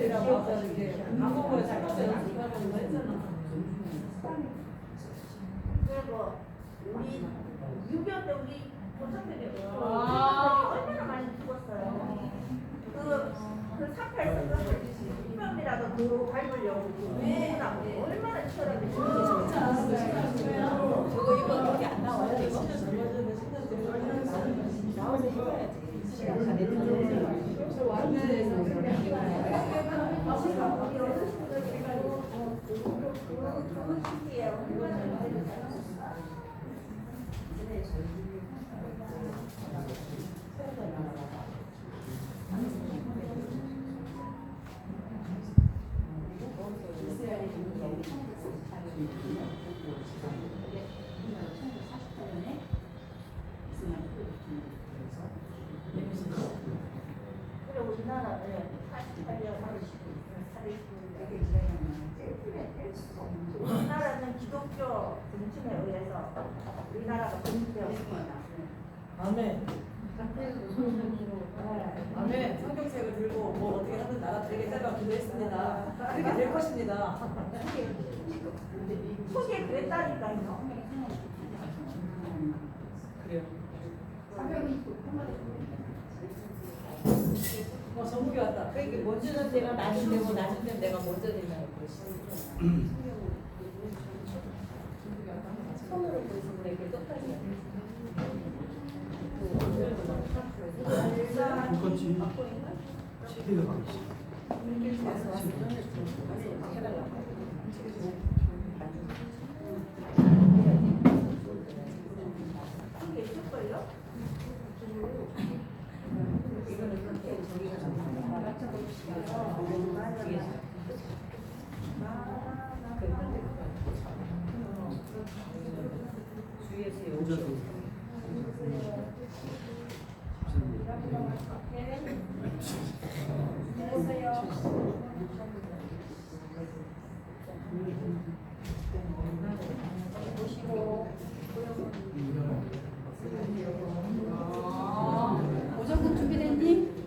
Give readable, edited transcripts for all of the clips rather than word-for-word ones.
기억이라고 하면서 이게 한국어에 살면서 연습하는 거 했잖아. 그리고 우리 6.25 때 우리 고창들이 아. 얼마나 많이 죽었어요. 그 3.8 1명이라도 더 밟으려고 누구나 얼마나 치열하게 죽었어요. 저거 이거 여기 안 나와요 이거? 나와서 해봐야지. 시간 다 내주면 우리나라는 88년 우리나라는 기독교 정신에 의해서 우리나라가 독립되었습니다. 아멘. 아멘. 성경책을 들고 뭐 어떻게 하는 나라 되게 살까 기도했습니다. 그렇게 될 것입니다. 초기에 그랬다니까요. 그래요. 정국이 왔다. 그러니까 먼저는 내가 낮은 되고 낮은 되면 내가 먼저 된다고 그러시는 손으로 보시면 이렇게 똑같이 똑같이 체계가 바뀌지. 해달라고. 이게 있을걸요? 혼자도 오정국 준비됐니?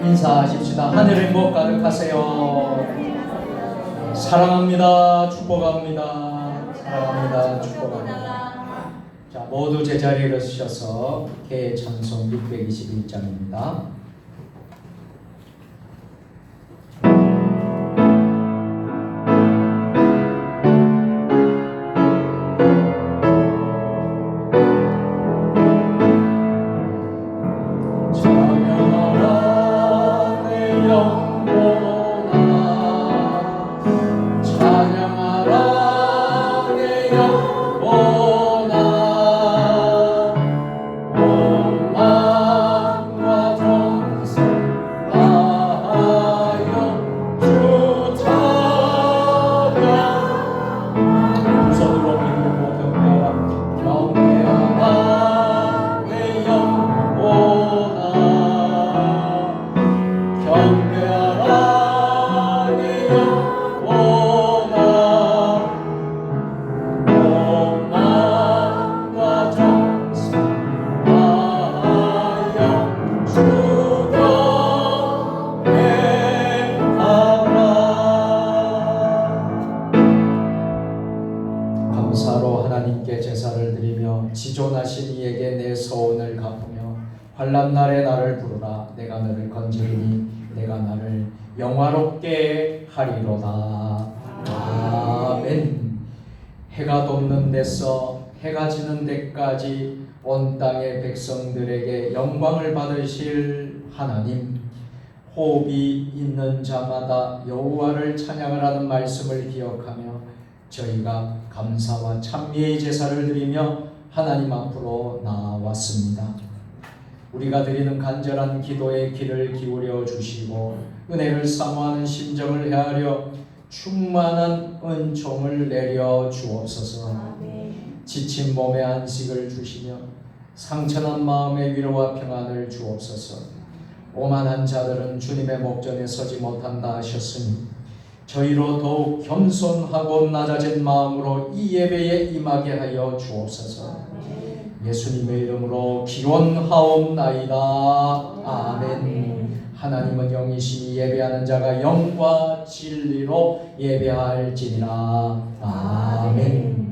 인사하십시다. 하늘 행복 가득하세요. 사랑합니다. 축복합니다. 사랑합니다. 축복합니다. 자, 모두 제자리에 일어서셔서 개 찬송 621장입니다. 감사로 하나님께 제사를 드리며 지존하신 이에게 내 서원을 갚으며 환난 날에 나를 부르라. 내가 너를 건지리니 내가 나를 영화롭게 하리로다. 아멘. 해가 돋는 데서 해가 지는 데까지 온 땅의 백성들에게 영광을 받으실 하나님, 호흡이 있는 자마다 여호와를 찬양을 하는 말씀을 기억하며 저희가 감사와 찬미의 제사를 드리며 하나님 앞으로 나아왔습니다. 우리가 드리는 간절한 기도에 귀를 기울여 주시고 은혜를 사모하는 심정을 헤아려 충만한 은총을 내려 주옵소서. 지친 몸에 안식을 주시며 상처난 마음의 위로와 평안을 주옵소서. 오만한 자들은 주님의 목전에 서지 못한다 하셨으니 저희로 더욱 겸손하고 낮아진 마음으로 이 예배에 임하게 하여 주옵소서. 예수님의 이름으로 기원하옵나이다. 아멘. 하나님은 영이시니 예배하는 자가 영과 진리로 예배할지니라. 아멘.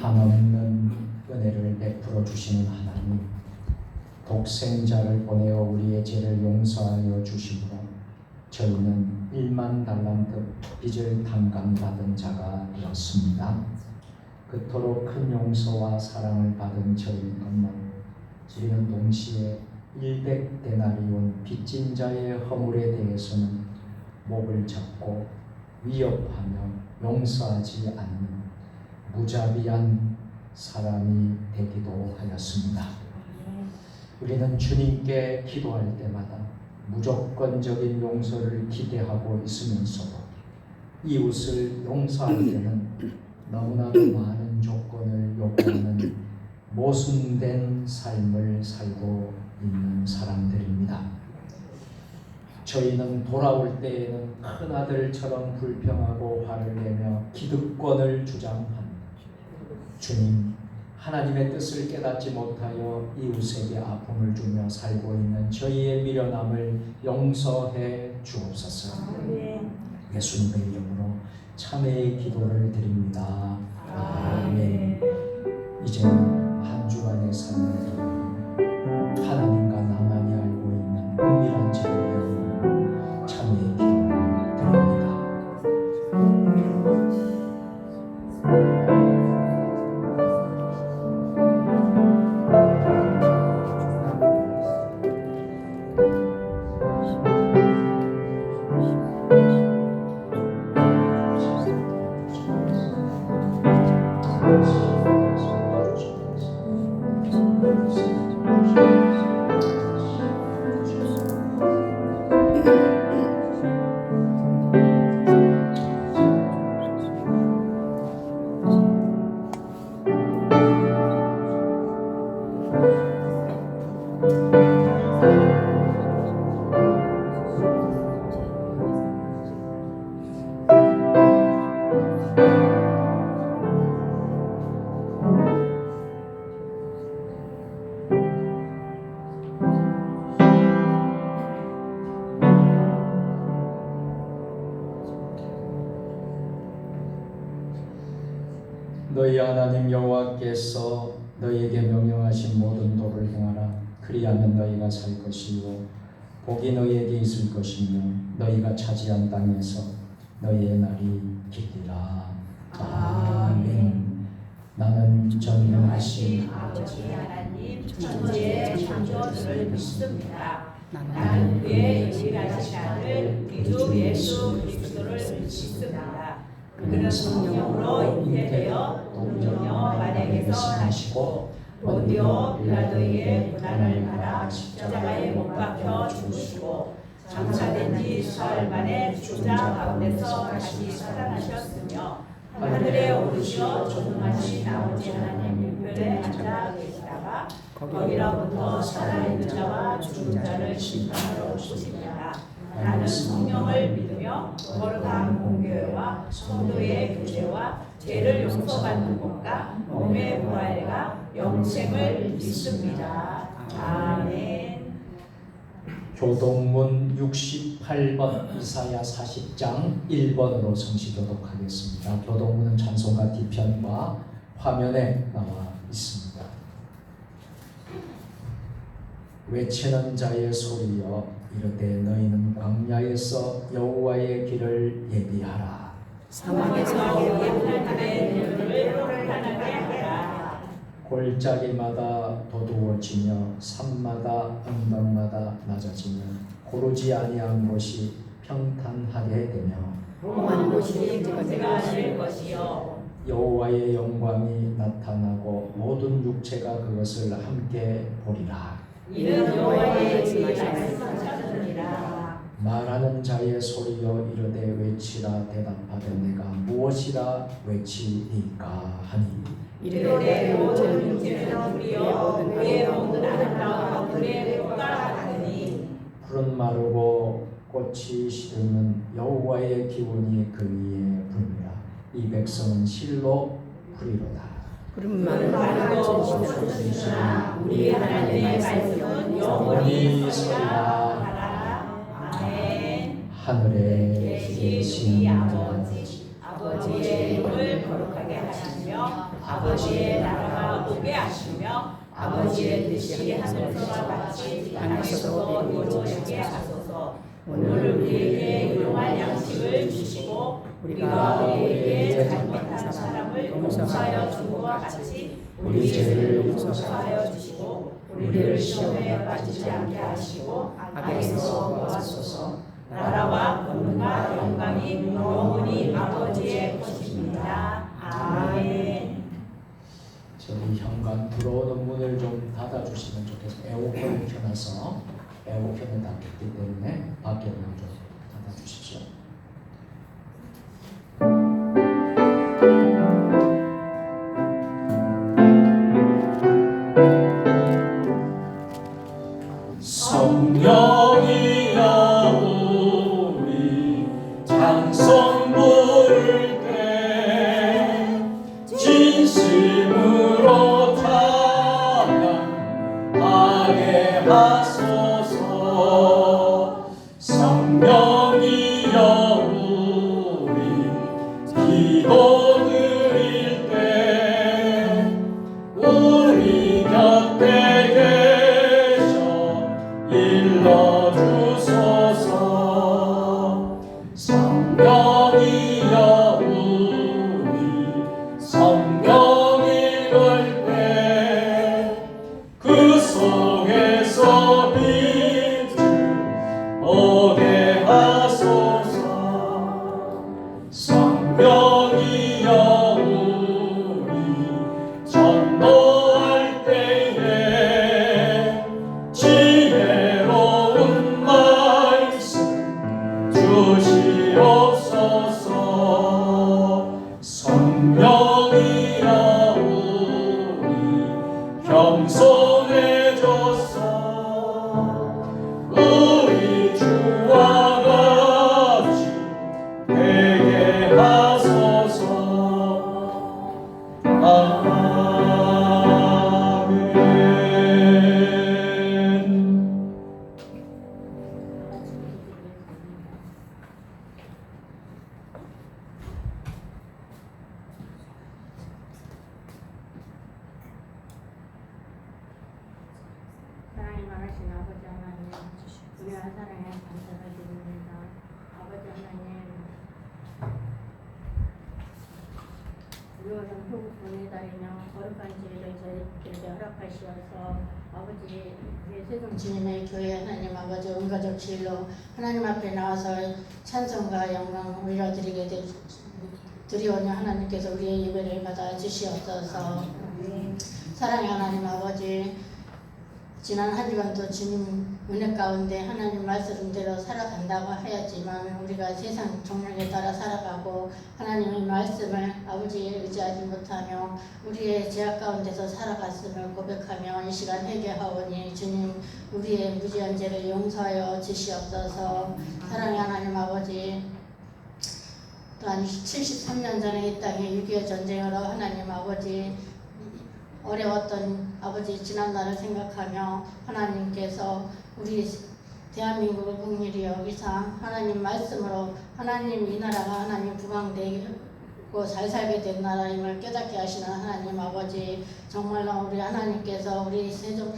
한없는 은혜를 베풀어 주시는 하나님, 독생자를 보내어 우리의 죄를 용서하여 주시므로 저희는 1만 달란트 빚을 탕감받은 자가 되었습니다. 그토록 큰 용서와 사랑을 받은 저희는 우리는 동시에 100데나리온 빚진 자의 허물에 대해서는 목을 잡고 위협하며 용서하지 않는 무자비한 사람이 되기도 하였습니다. 우리는 주님께 기도할 때마다 무조건적인 용서를 기대하고 있으면서도 이웃을 용서할 때는 너무나도 많은 조건을 요구하는 모순된 삶을 살고 있는 사람들입니다. 저희는 돌아올 때에는 큰아들처럼 불평하고 화를 내며 기득권을 주장합니다. 주님, 하나님의 뜻을 깨닫지 못하여 이웃에게 아픔을 주며 살고 있는 저희의 미련함을 용서해 주옵소서. 예수님의 이름으로 참회의 기도를 드립니다. 아멘. 이제는 한 주간의 삶을 하나님과 나만이 알고 있는 은밀한 죄를 참회의 기도를 드립니다. 너희 하나님 여호와께서 너희에게 명령하신 모든 도를 행하라. 그리하면 너희가 살 것이요 복이 너희에게 있을 것이며 너희가 차지한 땅에서 너희의 날이 길리라. 아멘. 나는 전능하신 아버지 하나님 천지의 창조주를 믿습니다. 나는 그의 유일하신 아들 기주 예수 그리스도를 믿습니다. 그는 성령으로 잉태되어 동정녀 마리아에게서 나시고 본디오 빌라도에게 고난을 받아 십자가에 못 박혀 죽으시고 장사된 지 사흘 만에 죽은 자 가운데서 다시 살아나셨으며 하늘에 오르시어 전능하신 아버지 하나님 우편에 앉아 계시다가 거기로부터 살아있는 자와 죽은 자를 심판하러 오시리라. 나는 성령을 믿으며 거룩한 공교회와 성도의 교제와 죄를 용서받는 것과 몸의 부활과 영생을 믿습니다. 아멘. 교동문 68번 이사야 40장 1번으로 성시 교독하겠습니다. 교동문은 찬송가 뒤편과 화면에 나와 있습니다. 외치는 자의 소리여 이르되 너희는 광야에서 여호와의 길을 예비하라. 사막에서 우리 하나님의 눈을 편하게 하라. 골짜기마다 도두어지며 산마다 언덕마다 낮아지며 고르지 아니한 곳이 평탄하게 되며 험한 곳이 문제가 될 것이요 여호와의 영광이 나타나고 모든 육체가 그것을 함께 보리라. 이는 여호와의 말씀하셨느니라. 말하는 자의 소리여 이르되 외치라. 대답하되 내가 무엇이라 외치리까 하니 이르되 모든 육체는 우리여 그의 모든 아름다운 그의 꽃과 같으니 푸른 마르고 꽃이 시드는 여호와의 기운이 그 위에 불니라. 이 백성은 실로 풀이로다. 그런 마르고 말을 젖으시나 우리 하나님의 말씀은 영원히 서리라 하라. 아멘. 하늘에 계신 아버지의 이름을 거룩하게 하시며 아버지의 나라가 오게 하시며 아버지의 뜻이 하늘에서와 같이 땅에서도 이루어지게 하소서. 오늘 우리에게 일용할 양식을 주시고 우리가 우리에게 잘못한 사람을 용서하여 준 것과 같이 우리 죄를 용서하여 주시고 우리를 시험에 빠지지 않게 하시고 악에서 구하소서. 나라와 권능과 영광이 영원히 아버지의 것입니다. 아멘. 저희 현관 들어오는 문을 좀 닫아주시면 좋겠어요. 에어컨을 켜놔서 에어컨을 닫기 때문에 밖에 문을 좀 닫아주십시오. 성령이여 우리 찬송 부를 때 진심으로 찬양하게 하소서. 성령이여 우리 기도 드릴 때 우리 곁에 계셔 일러주소서. 성령이여 우리 성경 읽을 때 그 속에서 빛을 보게 하소서. 성령이여 우리 전도할 때에 지혜로운 말씀 주시옵소서. 성령이여 우리 겸손해져서 우리 주와 같이 되게 하소서. 아멘. 귀한 사랑에 감사를 드립니다. 아버지 하나님, 우리는 후국 보내다니며 거룩한 지혜를 저희들에게 허락하시어서 아버지 우리 세종 주님의 교회 하나님 아버지 온 가족 진로 하나님 앞에 나와서 찬송과 영광 올려드리게 드리오니 하나님께서 우리의 예배를 받아 주시옵소서. 사랑의 하나님 아버지, 지난 한 주간도 주님 은혜 가운데 하나님 말씀대로 살아간다고 하였지만 우리가 세상 정령에 따라 살아가고 하나님의 말씀을 아버지에 의지하지 못하며 우리의 죄악 가운데서 살아갔음을 고백하며 이 시간 회개하오니 주님 우리의 무지한 죄를 용서하여 주시옵소서. 사랑의 하나님 아버지, 또한 73년 전에 이 땅에 6.25 전쟁으로 하나님 아버지 어려웠던 아버지 지난날을 생각하며 하나님께서 우리 대한민국을 국리히 여기사 하나님 말씀으로 하나님 이 나라가 하나님 부강되고 잘 살게 된 나라임을 깨닫게 하시는 하나님 아버지, 정말로 우리 하나님께서 우리 세종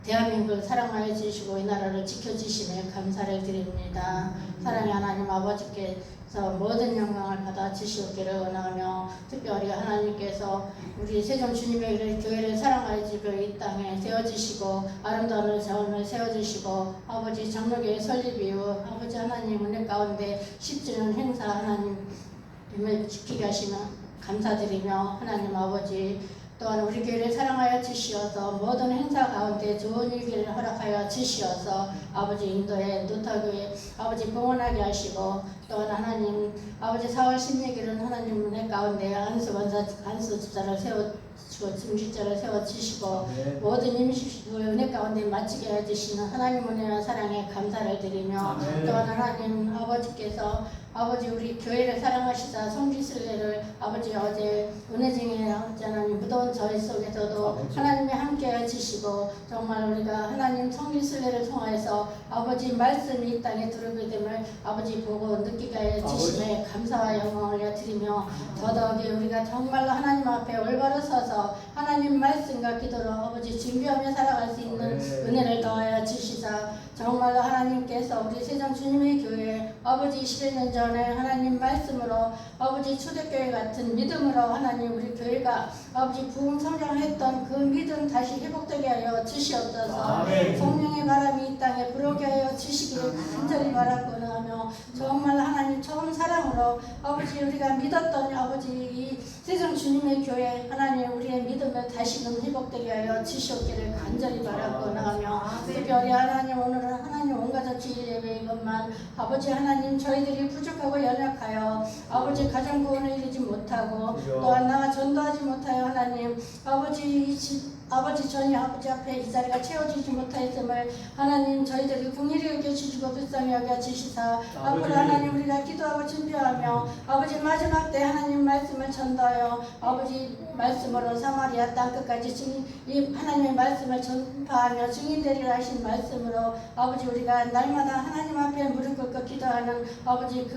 대한민국을 사랑하여 주시고 이 나라를 지켜주시며 감사를 드립니다. 사랑의 하나님 아버지께서 모든 영광을 받아 주시옵기를 원하며 특별히 하나님께서 우리 세종 주님의 교회를 사랑하여 주시고 이 땅에 세워주시고 아름다운 자원을 세워주시고 아버지 장로교회 설립 이후 아버지 하나님 은혜 가운데 10주년 행사 하나님을 지키게 하시는 감사드리며 하나님 아버지 또한 우리 교회를 사랑하여 주시어서 모든 행사 가운데 좋은 일기를 허락하여 주시어서 아버지 인도에 노타교회 아버지 봉헌하게 하시고 또한 하나님 아버지 4월 16일은 하나님 은혜 가운데 안수 집사를 세워주시고 증식자를 세워주시고 모든 임시를 은혜 가운데 마치게 해주시는 하나님 은혜와 사랑에 감사를 드리며 또한 하나님 아버지께서 아버지 우리 교회를 사랑하시자 성지순례를 아버지 어제 은혜쟁이 하나님 무더운 저희 속에서도 하나님이 함께 해주시고 정말 우리가 하나님 성지순례를 통하여서 아버지 말씀이 이 땅에 들어오게 됨을 아버지 보고 느끼게 해주심에 감사와 영광을 드리며 더더욱이 우리가 정말로 하나님 앞에 올바로 서서 하나님 말씀과 기도로 아버지 준비하며 살아갈 수 있는 은혜를 더하여 주시자 정말로 하나님께서 우리 세종 주님의 교회 아버지 21년 전에 하나님 말씀으로 아버지 초대교회 같은 믿음으로 하나님 우리 교회가 아버지 부흥 성장했던 그 믿음 다시 회복되게 하여 주시옵소서. 성령의 바람이 이 땅에 불어오게 하여 주시기를 간절히 바라고는 하며 정말 하나님 처음 사랑으로 아버지 우리가 믿었던 아버지 이 세종 주님의 교회 하나님 우리의 믿음을 다시금 회복되게 하여 주시옵기를 간절히 바라고는 하며 특별히 하나님 오늘은 하나님 온가족 주일 예배 이것만 아버지 하나님 저희들이 부족하고 연약하여 아버지 가정 구원을 이루지 못하고 또한 나와 전도하지 못하여 하나님 아버지 전이 아버지 앞에 이 자리가 채워지지 못하였음을 하나님 저희들이 긍휼히 여겨주시고 불쌍히 여겨주시사 앞으로 하나님 우리가 기도하고 준비하며 아버지 마지막 때 하나님 말씀을 전도하여 아버지 말씀으로 사마리아 땅끝까지 이 하나님의 말씀을 전파하며 증인되리라 하신 말씀으로 아버지 우리가 날마다 하나님 앞에 무릎 꿇고 기도하는 아버지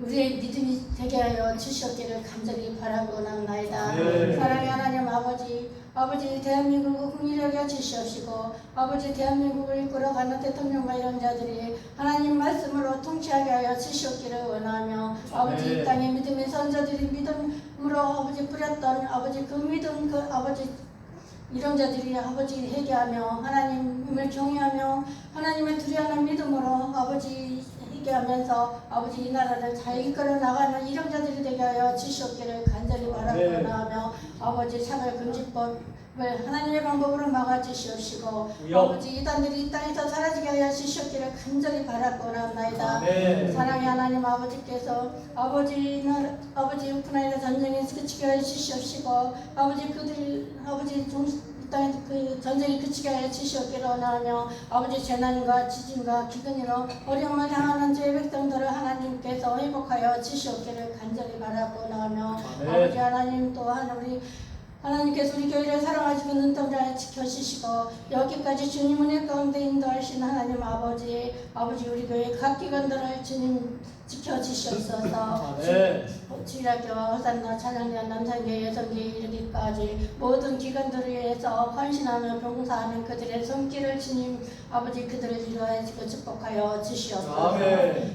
우리의 믿음이 되게 하여 주시옵기를 간절히 바라고나이다. 사랑의 하나님 아버지 대한민국을 긍휼히 여겨 주시옵시고 아버지 대한민국을 이끌어가는 대통령과 이런 자들이 하나님 말씀으로 통치하게 하여 주시옵기를 원하며 아버지 이 땅의 믿음의 선조들이 믿음으로 아버지 뿌렸던 아버지 그 믿음 아버지 이런 자들이 아버지 회개하며 하나님을 경외하며 하나님을 두려워하는 믿음으로 아버지 회개하면서 아버지 이 나라를 잘 이끌어 나가는 이런 자들이 되게 하여 주시옵기를 간절히 바라고나 하며 아버지 차별금지법을 하나님의 방법으로 막아주시옵시고 아버지 이단들이 이 땅에서 사라지게 하여 주시옵기를 간절히 바라고나 합니다. 사랑의 하나님 아버지께서 아버지 우크라이나 전쟁에 그치게 하여 주시옵시고 이 땅에 그 전쟁이 그치게 하여 주시옵기를 원하며 아버지 재난과 지진과 기근으로 어려움을 당하는 죄의 백성들을 하나님께서 회복하여 주시옵기를 간절히 바라고나 하며 아버지 하나님 또한 우리 하나님께서 우리 교회를 사랑하시고 눈동자를 지켜주시고 여기까지 주님 은혜 가운데 인도하신 하나님 아버지 우리 교회 각 기관들을 주님 지켜주시옵소서. 주일학교, 호산나, 찬양대원, 남산교회, 여성교회 이르기까지 모든 기관들을 위해서 헌신하며 봉사하는 그들의 손길을 주님 아버지 그들을 이루어주시고 축복하여 주시옵소서.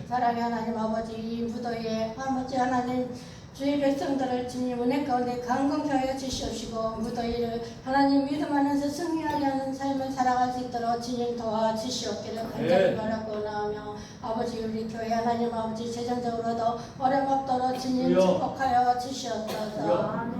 사랑의 하나님 아버지 이 무더위에 아버지 하나님 주의 백성들을 주님 은혜 가운데 강건케 하여 주시옵시고 무더위를 하나님 믿음 안에서 승리하게 하는 삶을 살아갈 수 있도록 주님 도와주시옵기를 간절히 바라고 나오며 아버지 우리 교회 하나님 아버지 재정적으로도 어려움 없도록 주님 축복하여 주시옵소서.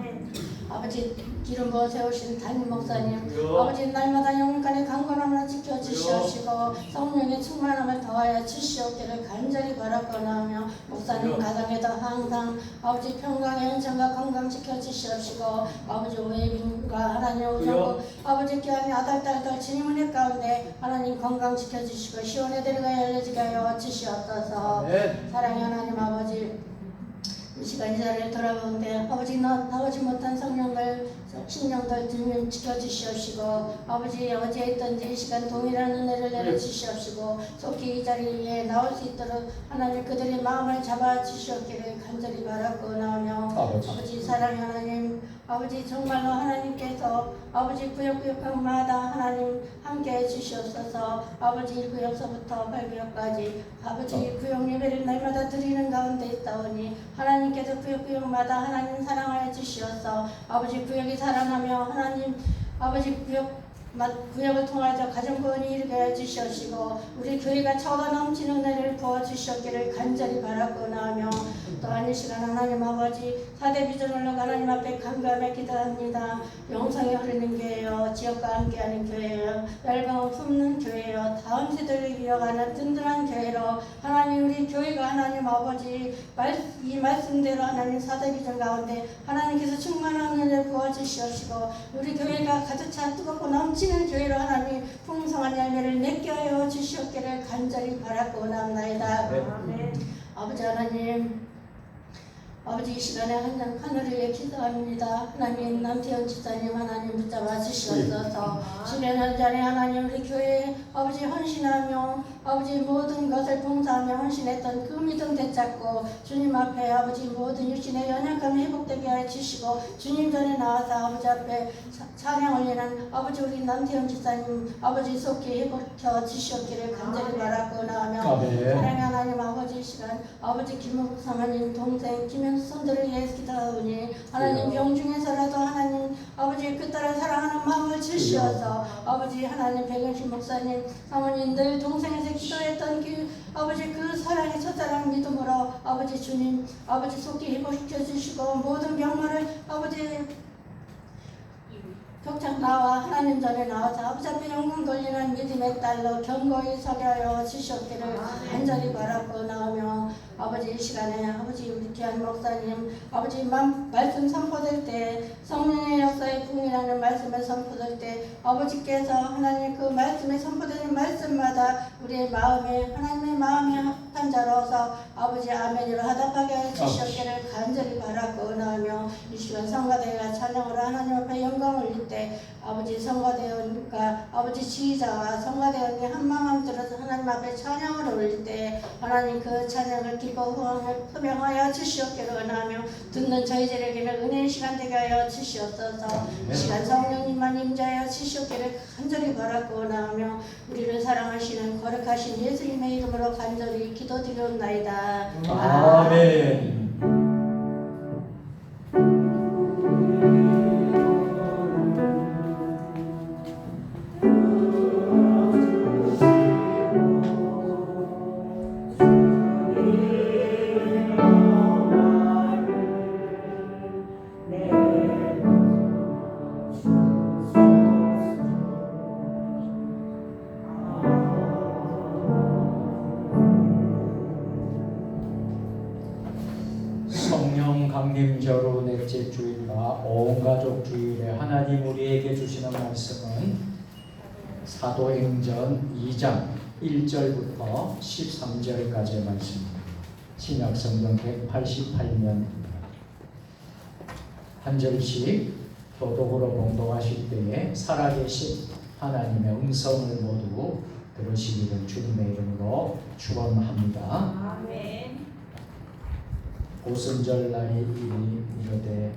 아버지 기름 부어 세우신 담임 목사님 아버지 날마다 영혼간의 강건함을 지켜주시옵시고 성령의 충만함을 더하여 주시옵기를 간절히 바라고 나오며 목사님 가정에도 항상 아버지 평강의 현장과 건강 지켜주시옵시고 아버지 오해빈과 하나님 오정부 아버지 귀한 아들 딸들 주님 은혜 가운데 하나님 건강 지켜주시고 시원에 데려가야 알려지게 하여 주시옵소서. 사랑의 하나님 아버지 이 시간 이 자리를 돌아보는데 아버지 나오지 못한 성령들 신령들 주님 지켜주시옵시고 아버지 어디에 있든지 이 시간 동일한 은혜를 내려주시옵시고 속히 이 자리에 나올 수 있도록 하나님 그들의 마음을 잡아주시옵기를 간절히 바라고 나오며 아버지 사랑의 하나님 아버지 정말로 하나님께서 아버지 구역구역마다 하나님 함께해 주시옵소서. 아버지 1구역서부터 8구역까지 아버지 구역 예배를 날마다 드리는 가운데 있다오니 하나님께서 구역구역마다 하나님 사랑하여 주시옵소서. 아버지 구역이 살아나며 하나님 아버지 구역을 통하여 가정구원이 이르게 해 주시옵시고 우리 교회가 차가 넘치는 은혜를 부어주시옵기를 간절히 바라고 나오며 또한 이 시간 하나님 아버지 4대 비전을 하나님 앞에 간구하며 기도합니다. 영성이 흐르는 교회요 지역과 함께하는 교회요 열방을 품는 교회요 다음 세대를 이어가는 든든한 교회로 하나님 우리 교회가 하나님 아버지 이 말씀대로 하나님 4대 비전 가운데 하나님께서 충만한 은혜를 부어주시옵시고 우리 교회가 가득 차 뜨겁고 넘치는 교회로 하나님 풍성한 열매를 맺게 하여 주시옵기를 간절히 바라고 나옵나이다. 아버지 하나님 아버지 이 시간에 하늘을 위해 기도합니다. 하나님 남태현 집사님 하나님 붙잡아 주시옵소서. 주변한 자리 하나님 우리 교회에 아버지 헌신하며 아버지 모든 것을 봉사하며 헌신했던 그 믿음 되찾고 주님 앞에 아버지 모든 육신의 연약함이 회복되게 해 주시고 주님 전에 나와서 아버지 앞에 찬양 올리는 아버지 우리 남태현 집사님 아버지 속히 회복해 주시옵기를 간절히 바라고 나오며 사랑의 하나님 아버지 이 시간 아버지 김은국 사모님 동생 김현수 손들을 위해서 기도하오니 하나님 병중에서라도 하나님 아버지 그 딸을 사랑하는 마음을 주시어서 아버지 하나님 백은신 목사님 사모님 늘 동생에서 기도했던 그 아버지 그 사랑의 첫사랑 믿음으로 아버지 주님 아버지 속히 회복시켜 주시고 모든 병마를 아버지 격장 나와 하나님 전에 나와서 아버지 앞에 영광 돌리는 믿음의 딸로 견고히 서게 하여 주시옵기를 간절히 바라고 나오며 아버지 이 시간에 아버지 우리 귀한 목사님 아버지 말씀 선포될 때 성령의 역사의 풍이라는 말씀을 선포될 때 아버지께서 하나님 그 말씀에 선포되는 말씀마다 우리의 마음에 하나님의 마음에 합한 자로서 아버지 아멘으로 화답하게 해 주시옵기를 간절히 바라고 나오며 이 시간 성가대가 찬양으로 하나님 앞에 영광을 올릴 때 아버지 성가대원과 아버지 지휘자와 성가대원이 한 마음 들어서 하나님 앞에 찬양을 올릴 때 하나님 그 찬양을 기뻐 후원을 표명하여 주시옵기를 원하며 듣는 저희들에게는 은혜의 시간 되게 하여 주시옵소서. 이 시간 성령님만 임자하여 주시옵기를 간절히 바라고 나오며 우리를 사랑하시는 거룩하신 예수님의 이름으로 간절히 기도드리옵나이다. 아멘. 성령 강림절로 넷째 주일과 온 가족 주일에 하나님 우리에게 주시는 말씀은 사도행전 2장 1절부터 13절까지의 말씀입니다. 신약성경 188면 한 절씩 교독으로 봉독하실 때에 살아계신 하나님의 음성을 모두 들으시기를 주님의 이름으로 축원합니다. 아멘. 오순절 날이 이르되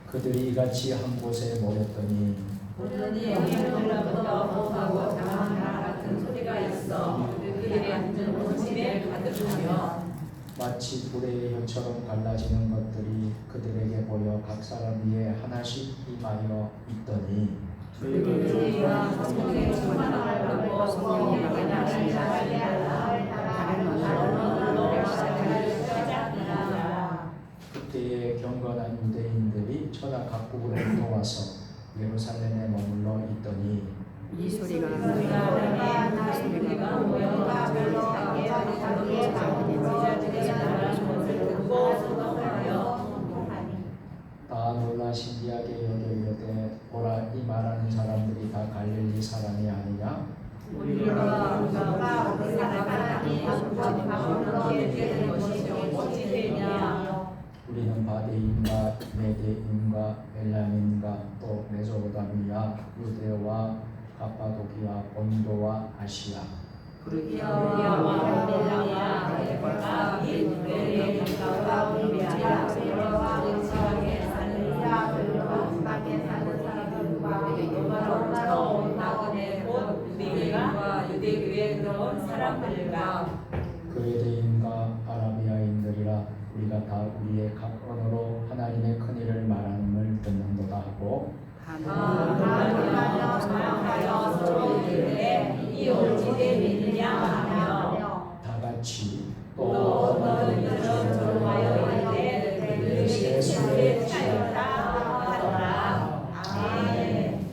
그들이 이같이 한 곳에 모였더니 오늘이 영향으로부터 호하고 장황한 같은 소리가 있어 그들이 앉은 온집에 가득하며 마치 불의 혀처럼 갈라지는 것들이 그들에게 보여 각 사람 위에 하나씩 임하여 있더니 그들과 성령의 충만함을 받고 성령의 영향을 나가게 하라. 그때에 경건한 유대인들이 천하 각국으로부터 와서 예루살렘에 머물러 있더니 이 소리가 다 놀라 신기하게 여겨 이르되 보라 이 말하는 사람들이 다 갈릴리 사람이 아니냐 우리가 어찌 되냐 우리는 바데인과 메데인과 엘람인과 또 메소포타미아 유대와 가파도키아 본도와 아시아 유대교에 들어온 사람들과 그레데인과 아라비아인들이라 우리가 다 우리의 각 언어로 하나님의 큰일을 말함을 듣는도다 하고 이 어찌 믿느냐 하며 다 같이 또 너는 이처럼 하여 이르되 예수의 자유다 하더라. 아멘.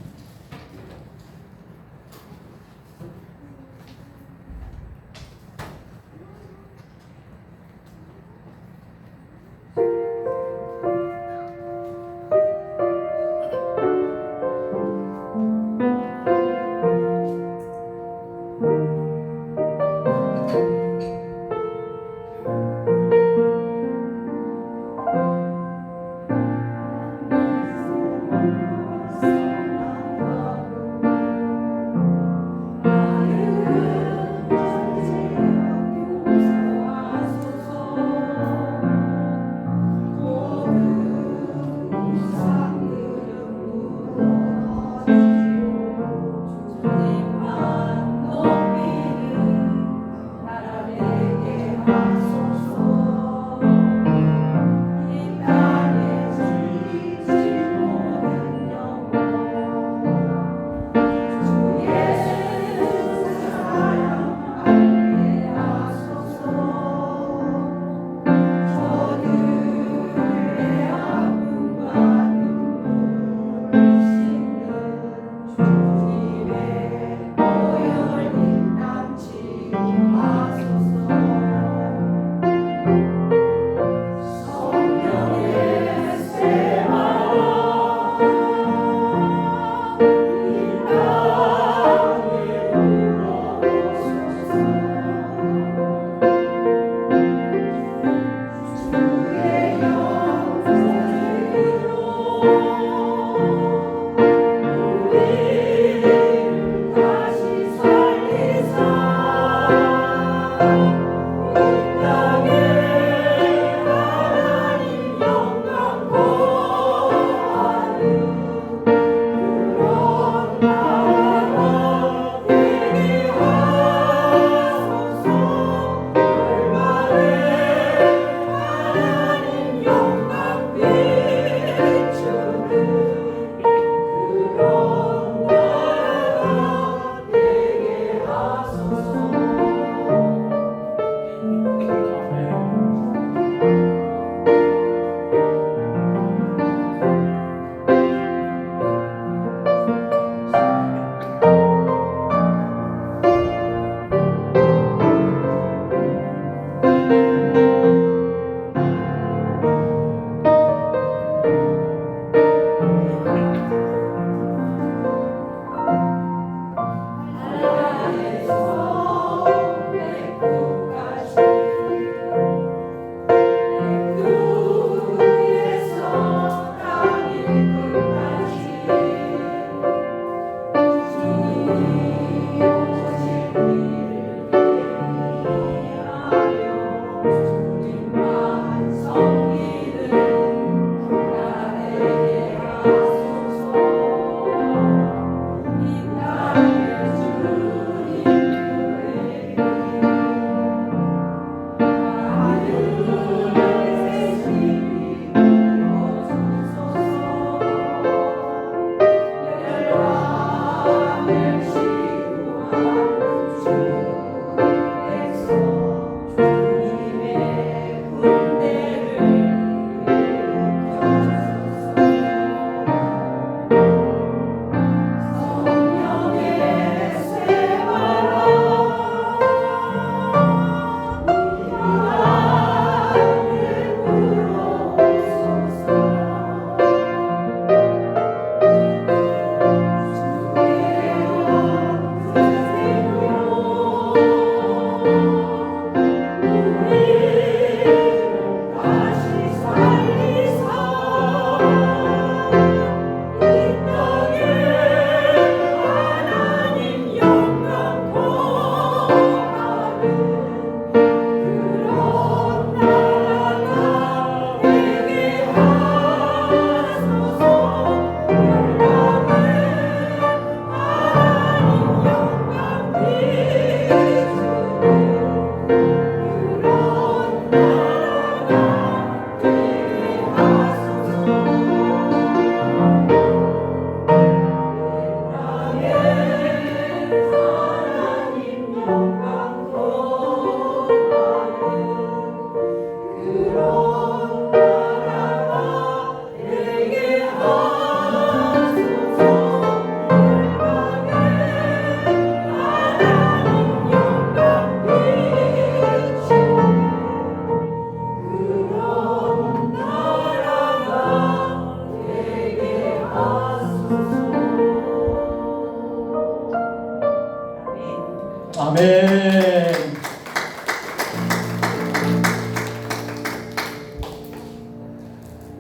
아멘.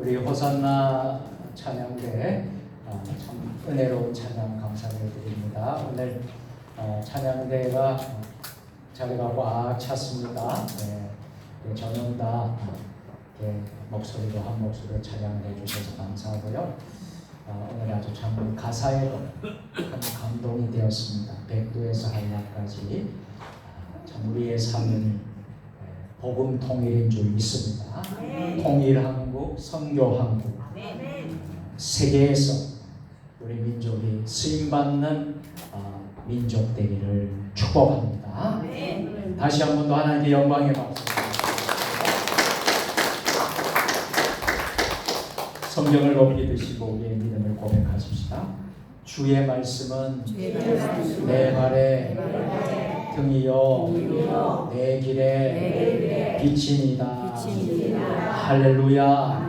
우리 호산나 찬양대 참 은혜로운 찬양 감사를 드립니다. 오늘 찬양대가 자리가 꽉 찼습니다. 네, 저는 다 목소리로 한 목소리로 찬양해 주셔서 감사하고요. 오늘 아주 참 가사에도 참 감동이 되었습니다. 백두에서 한라까지 참 우리의 삶은 복음 통일인 줄 믿습니다. 통일한국, 선교한국, 세계에서 우리 민족이 쓰임받는 민족 되기를 축복합니다. 다시 한 번 더 하나님께 영광의 박수. 성경을 높이 드시고 우리의 믿음을 고백하십시다. 주의 말씀은 내 발에 등이요 내 길에 빛이니이다. 할렐루야.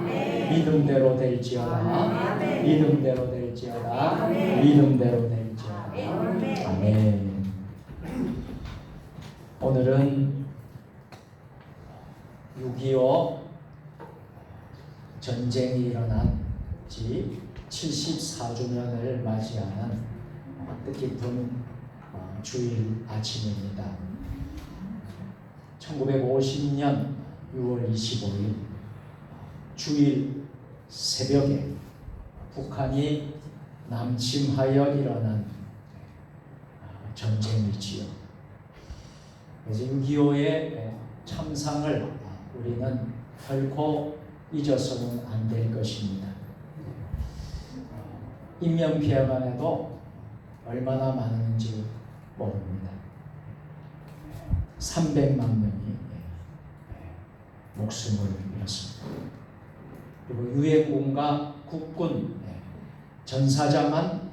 믿음대로 될지어다. 믿음대로 될지어다. 믿음대로 될지어다. 아멘. 오늘은 6.25 전쟁이 일어난 지 74주년을 맞이하는 뜻깊은 주일 아침입니다. 1950년 6월 25일 주일 새벽에 북한이 남침하여 일어난 전쟁이지요. 그래서 6.25의 참상을 우리는 결코 잊어서는 안 될 것입니다. 인명피해만 해도 얼마나 많은지 모릅니다. 300만 명이 목숨을 잃었습니다. 그리고 유해군과 국군 전사자만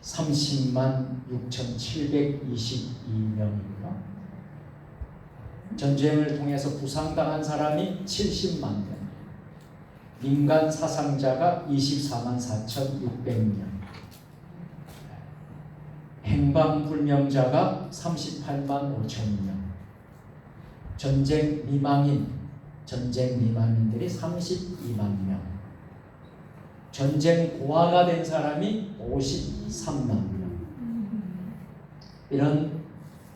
30만 6,722명이고요. 전쟁을 통해서 부상당한 사람이 70만 명, 민간 사상자가 24만 4,600명, 행방불명자가 38만 5천명, 전쟁 미망인들이 32만 명, 전쟁 고아가 된 사람이 53만 명. 이런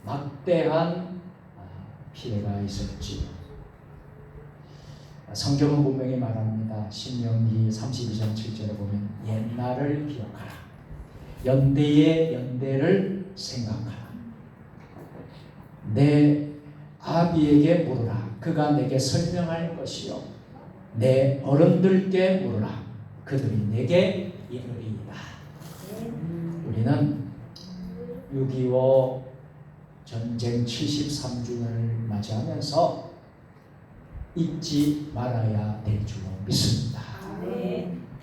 막대한 피해가 있었지요. 성경은 분명히 말합니다. 신명기 32장 7절에 보면 옛날을 기억하라. 연대의 연대를 생각하라. 내 아비에게 물으라. 그가 내게 설명할 것이요. 내 어른들께 물으라. 그들이 내게 이르리이다. 우리는 6.25 전쟁 73주년을 맞이하면서 잊지 말아야 될 줄로 믿습니다.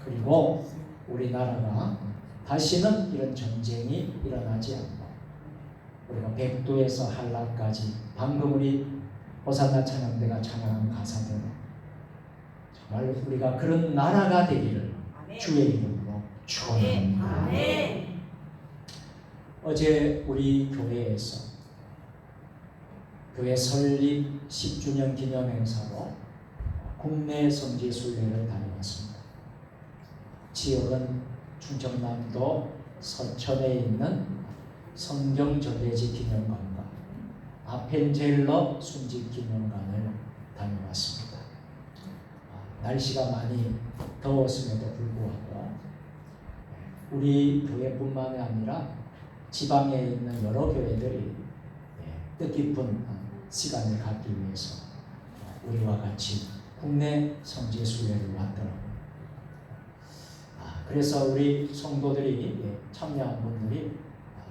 그리고 우리나라가 다시는 이런 전쟁이 일어나지 않고 우리가 백두에서 한라까지 방금 우리 호산나 찬양대가 찬양한 가사대로 정말 우리가 그런 나라가 되기를 주의 이름으로 축원합니다. 어제 우리 교회에서 교회 설립 10주년 기념 행사로 국내 성지 순례를 다녀왔습니다. 지역은 충청남도 서천에 있는 성경전대지 기념관과 아펜젤러 순직 기념관을 다녀왔습니다. 날씨가 많이 더웠음에도 불구하고 우리 교회뿐만이 아니라 지방에 있는 여러 교회들이 뜻깊은 시간을 갖기 위해서 우리와 같이 국내 성지 순례를 왔더라고요. 그래서 우리 성도들이 참여한 분들이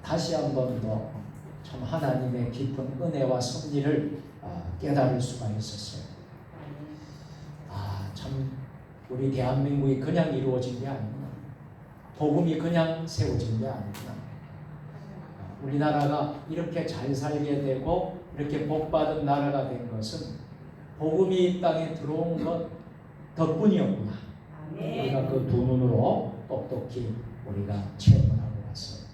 다시 한 번 더 참 하나님의 깊은 은혜와 섭리를 깨달을 수가 있었어요. 우리 대한민국이 그냥 이루어진 게 아니구나. 복음이 그냥 세워진 게 아니구나. 우리나라가 이렇게 잘 살게 되고 이렇게 복받은 나라가 된 것은 복음이 이 땅에 들어온 것 덕분이었구나. 우리가 그 두 눈으로 똑똑히 우리가 체험을 하고 왔어요.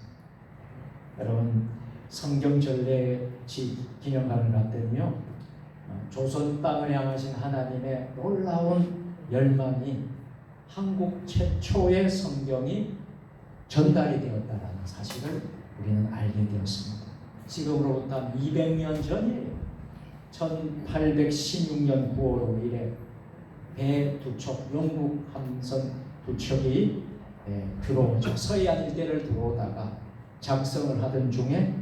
여러분, 성경 전래지 기념관을 갔더니요, 조선 땅을 향하신 하나님의 놀라운 열망이 한국 최초의 성경이 전달이 되었다는 사실을 우리는 알게 되었습니다. 지금으로부터 한 200년 전이에요. 1816년 9월 5일에 배 두 척, 영국 함선 두 척이 들어오죠. 서해안 일대를 들어오다가 작성을 하던 중에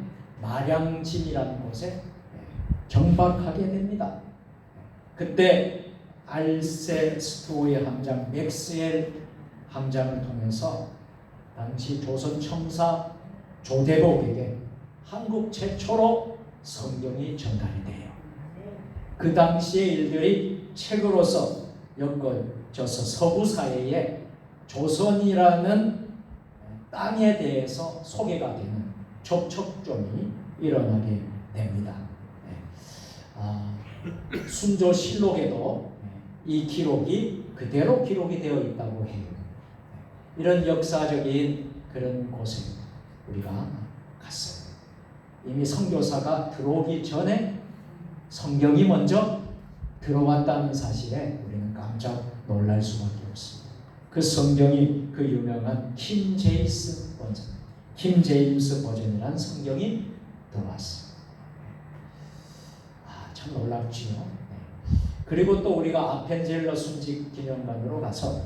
마량진이라는 곳에 정박하게 됩니다. 그때 알세스투어의 함장 맥스웰 함장을 통해서 당시 조선 청사 조대복에게 한국 최초로 성경이 전달이 돼요. 그 당시의 일들이 책으로서 엮어져서 서구 사회에 조선이라는 땅에 대해서 소개가 되는 접촉점이 일어나게 됩니다. 순조실록에도 이 기록이 그대로 기록이 되어 있다고 해요. 이런 역사적인 그런 곳에 우리가 갔어요. 이미 선교사가 들어오기 전에 성경이 먼저 들어왔다는 사실에 우리는 깜짝 놀랄 수밖에 없습니다. 그 성경이 그 유명한 킹 제임스 버전이라는 성경이 들어왔어요. 참 놀랍지요. 그리고 또 우리가 아펜젤러 순직 기념관으로 가서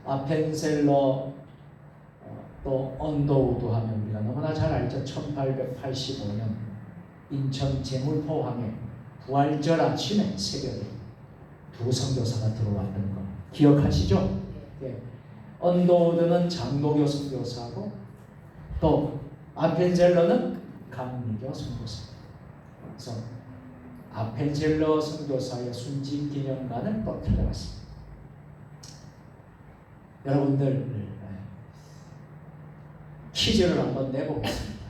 아펜젤러 또 언더우드 하면 우리가 너무나 잘 알죠. 1885년 인천 제물포항에 부활절 아침에 새벽에 두 선교사가 들어왔던 거 기억하시죠? 네. 언더우드는 장로교 선교사고 또 아펜젤러는 감리교 선교사. 그래서 아펜젤러 선교사의 순직 기념관을 또 찾아봤습니다. 여러분들 퀴즈를 한번 내보겠습니다.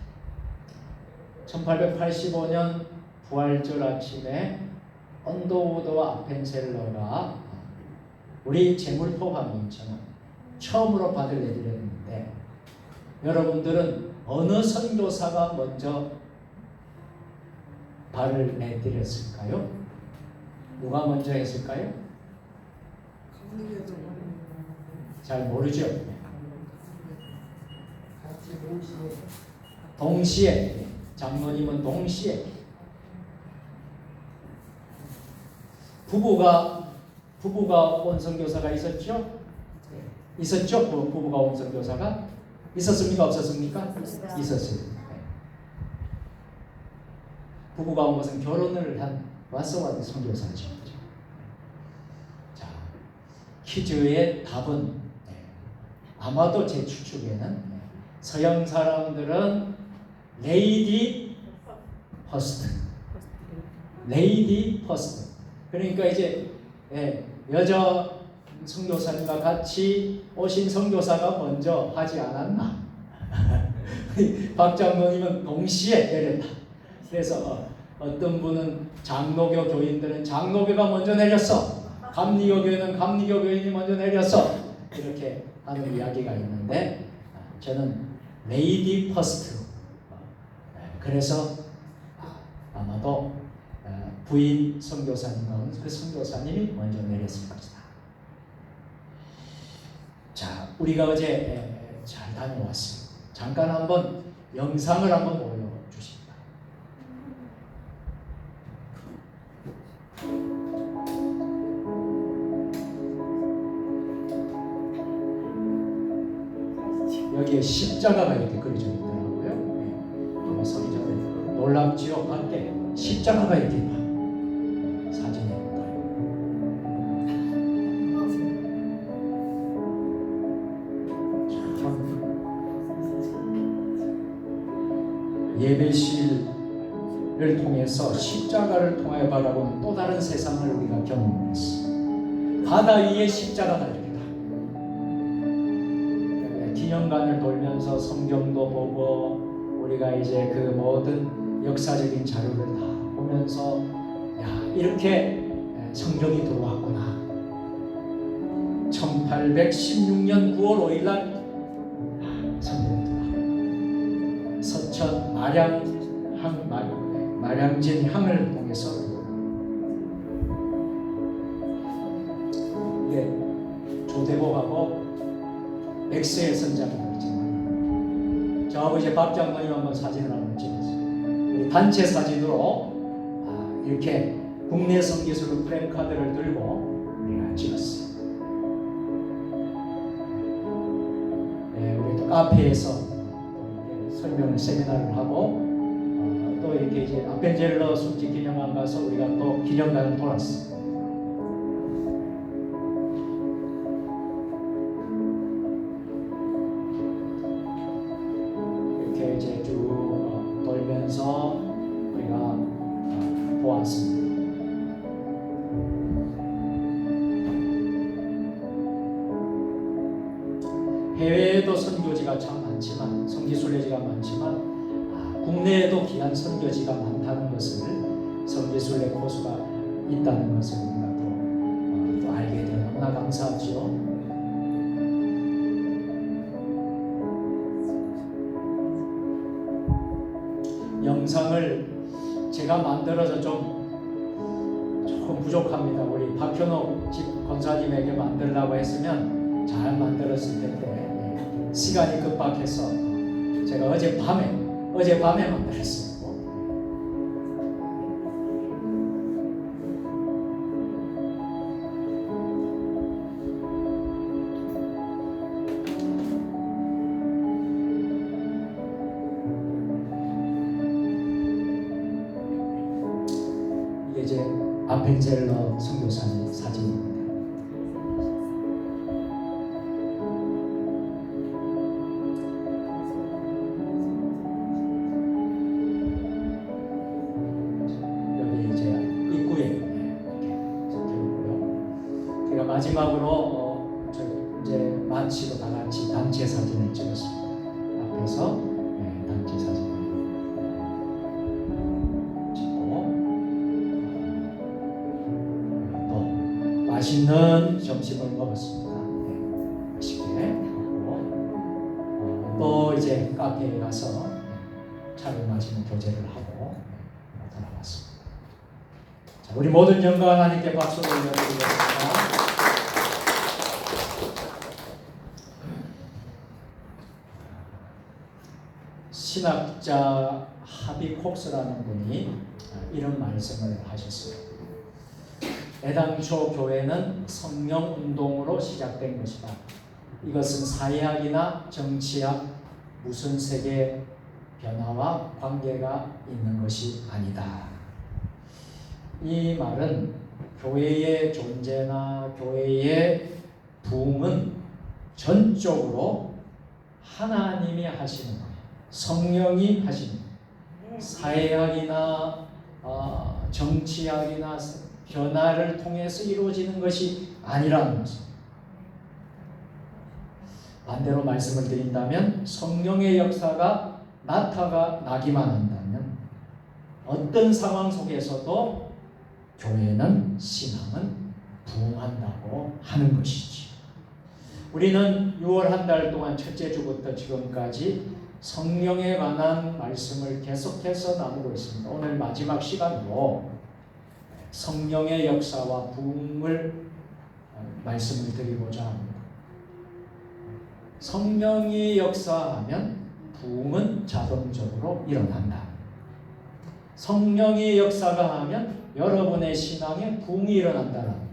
1885년 부활절 아침에 언더우드와 아펜젤러가 우리 제물포항 인천은 처음으로 발을 내드렸는데 여러분들은 어느 선교사가 먼저 발을 내드렸을까요? 누가 먼저 했을까요? 잘 모르죠? 동시에 장로님은 동시에 부부가 온 선교사가 있었죠? 있었죠? 부부가 온 선교사가 있었습니까? 없었습니까? 있었어요. 부부가 온 것은 결혼을 한 와서와도 선교사죠. 자, 퀴즈의 답은 아마도 제 추측에는 서양 사람들은 레이디 퍼스트. 그러니까 이제 여자 선교사님과 같이 오신 선교사가 먼저 하지 않았나? 박 장로님은 동시에 내렸다. 그래서 어떤 분은 장로교 교인들은 장로교가 먼저 내렸어. 감리교 교인은 감리교 교인이 먼저 내렸어. 이렇게 하는 이야기가 있는데 저는 레이디 퍼스트. 그래서 아마도 부인 선교사님과 그 선교사님이 먼저 내렸을 것이다. 자, 우리가 어제 잘 다녀왔어요. 잠깐 한번 영상을 한번 보여주십니다. 여기에 십자가가 이렇게 그려져 있더라고요. 좀 서기 전에 놀랍지요. 밖에 십자가가 이렇게 사진에 예배실을 통해서 십자가를 통하여 바라보는 또 다른 세상을 우리가 경험했어. 바다 위에 십자가 달립니다. 기념관을 돌면서 성경도 보고 우리가 이제 그 모든 역사적인 자료를 다 보면서 야, 이렇게 성경이 들어왔구나. 1816년 9월 5일 날 성경이 들어왔구나. 서천 마량진 항을 통해서 이게 조대복하고 엑스의 선장이라고 했지만 저 아버지 박 장로님 한번 사진을 한번 찍었어요. 우리 단체 사진으로 이렇게 국내 선교사로 프랭카드를 들고 우리가 찍었어요. 네, 우리 또 카페에서 설명을 세미나를 하고 또 이렇게 이제 아펜젤러 숲지 기념관 가서 우리가 또 기념관을 돌았어요. 이렇게 이제 쭉 돌면서 우리가 보았습니다. 해외에도 선교지가 참 많지만 선교순례지가 많지만 국내에도 귀한 선교지가 많다는 것을 선교순례 코스가 있다는 것을 우리가 또 알게 되어 너무나 감사하죠. 영상을 제가 만들어서 조금 부족합니다. 우리 박현옥 집 권사님에게 만들라고 했으면 잘 만들었을 텐데 시간이 급박해서 제가 어젯밤에 만들었어요. 이게 이제 아펜젤러 선교사님 사진입니다. 마지막으로 이제 마치고 다 같이 단체 사진을 찍었습니다. 앞에서 단체 사진을 찍고 또 맛있는 점심을 먹었습니다. 맛있게 먹고 또 이제 카페에 가서 차를 마시는 교제를 하고 돌아왔습니다. 자, 우리 모든 영광 하나님께 박수를 올려드리겠습니다. 신학자 하비 콕스라는 분이 이런 말씀을 하셨어요. 애당초 교회는 성령 운동으로 시작된 것이다. 이것은 사회학이나 정치학 무슨 세계 변화와 관계가 있는 것이 아니다. 이 말은 교회의 존재나 교회의 부흥은 전적으로 하나님이 하시는 거예요. 성령이 하신 사회학이나 정치학이나 변화를 통해서 이루어지는 것이 아니라는 것입니다. 반대로 말씀을 드린다면 성령의 역사가 나기만 한다면 어떤 상황 속에서도 교회는 신앙은 부흥한다고 하는 것이지. 우리는 6월 한 달 동안 첫째 주부터 지금까지 성령에 관한 말씀을 계속해서 나누고 있습니다. 오늘 마지막 시간으로 성령의 역사와 부흥을 말씀을 드리고자 합니다. 성령이 역사하면 부흥은 자동적으로 일어난다. 성령이 역사가 하면 여러분의 신앙에 부흥이 일어난다는 거예요.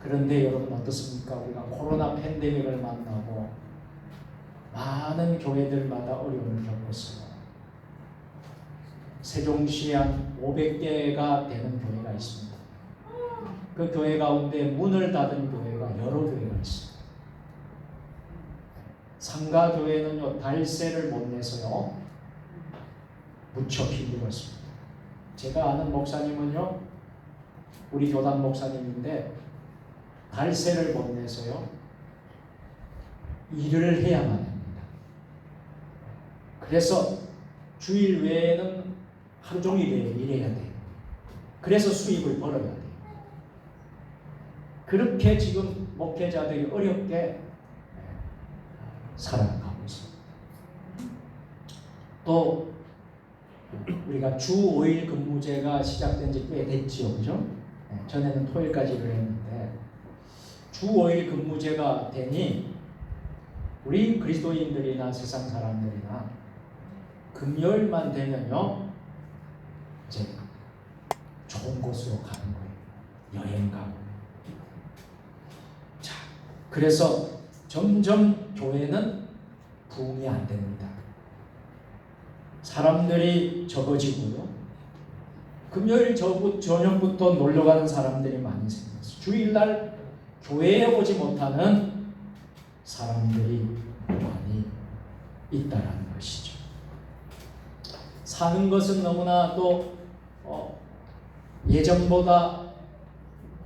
그런데 여러분 어떻습니까? 우리가 코로나 팬데믹을 만나고 많은 교회들마다 어려움을 겪고 있어요. 세종시에 한 500개가 되는 교회가 있습니다. 그 교회 가운데 문을 닫은 교회가 여러 교회가 있습니다. 상가교회는요 달세를 못 내서요 무척 힘들었습니다. 제가 아는 목사님은요 우리 교단 목사님인데 달세를 못 내서요. 일을 해야만 합니다. 그래서 주일 외에는 하루 종일 일해야 돼요. 그래서 수입을 벌어야 돼요. 그렇게 지금 목회자들이 어렵게 살아가고 있습니다. 또 우리가 주 5일 근무제가 시작된 지 꽤 됐지요, 그죠? 전에는 토요일까지 일을 했는데 주 5일 근무제가 되니 우리 그리스도인들이나 세상 사람들이나 금요일만 되면요 이제 좋은 곳으로 가는 거예요. 여행 가고. 자, 그래서 점점 교회는 부흥이 안 됩니다. 사람들이 적어지고요. 금요일 저녁부터 놀러 가는 사람들이 많이 생겼어요. 주일날 교회에 오지 못하는 사람들이 많이 있다라는 것이죠. 사는 것은 너무나도 예전보다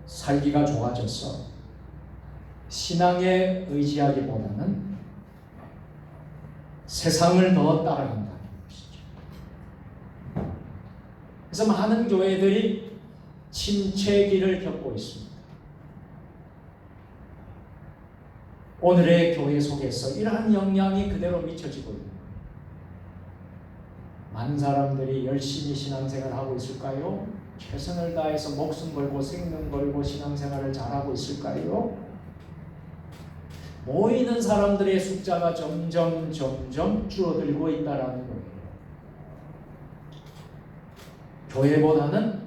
살기가 좋아져서 신앙에 의지하기보다는 세상을 더 따라간다는 것이죠. 그래서 많은 교회들이 침체기를 겪고 있습니다. 오늘의 교회 속에서 이러한 영향이 그대로 미쳐지고 있는 거예요. 많은 사람들이 열심히 신앙생활을 하고 있을까요? 최선을 다해서 목숨 걸고 생명 걸고 신앙생활을 잘하고 있을까요? 모이는 사람들의 숫자가 점점 줄어들고 있다라는 거예요. 교회보다는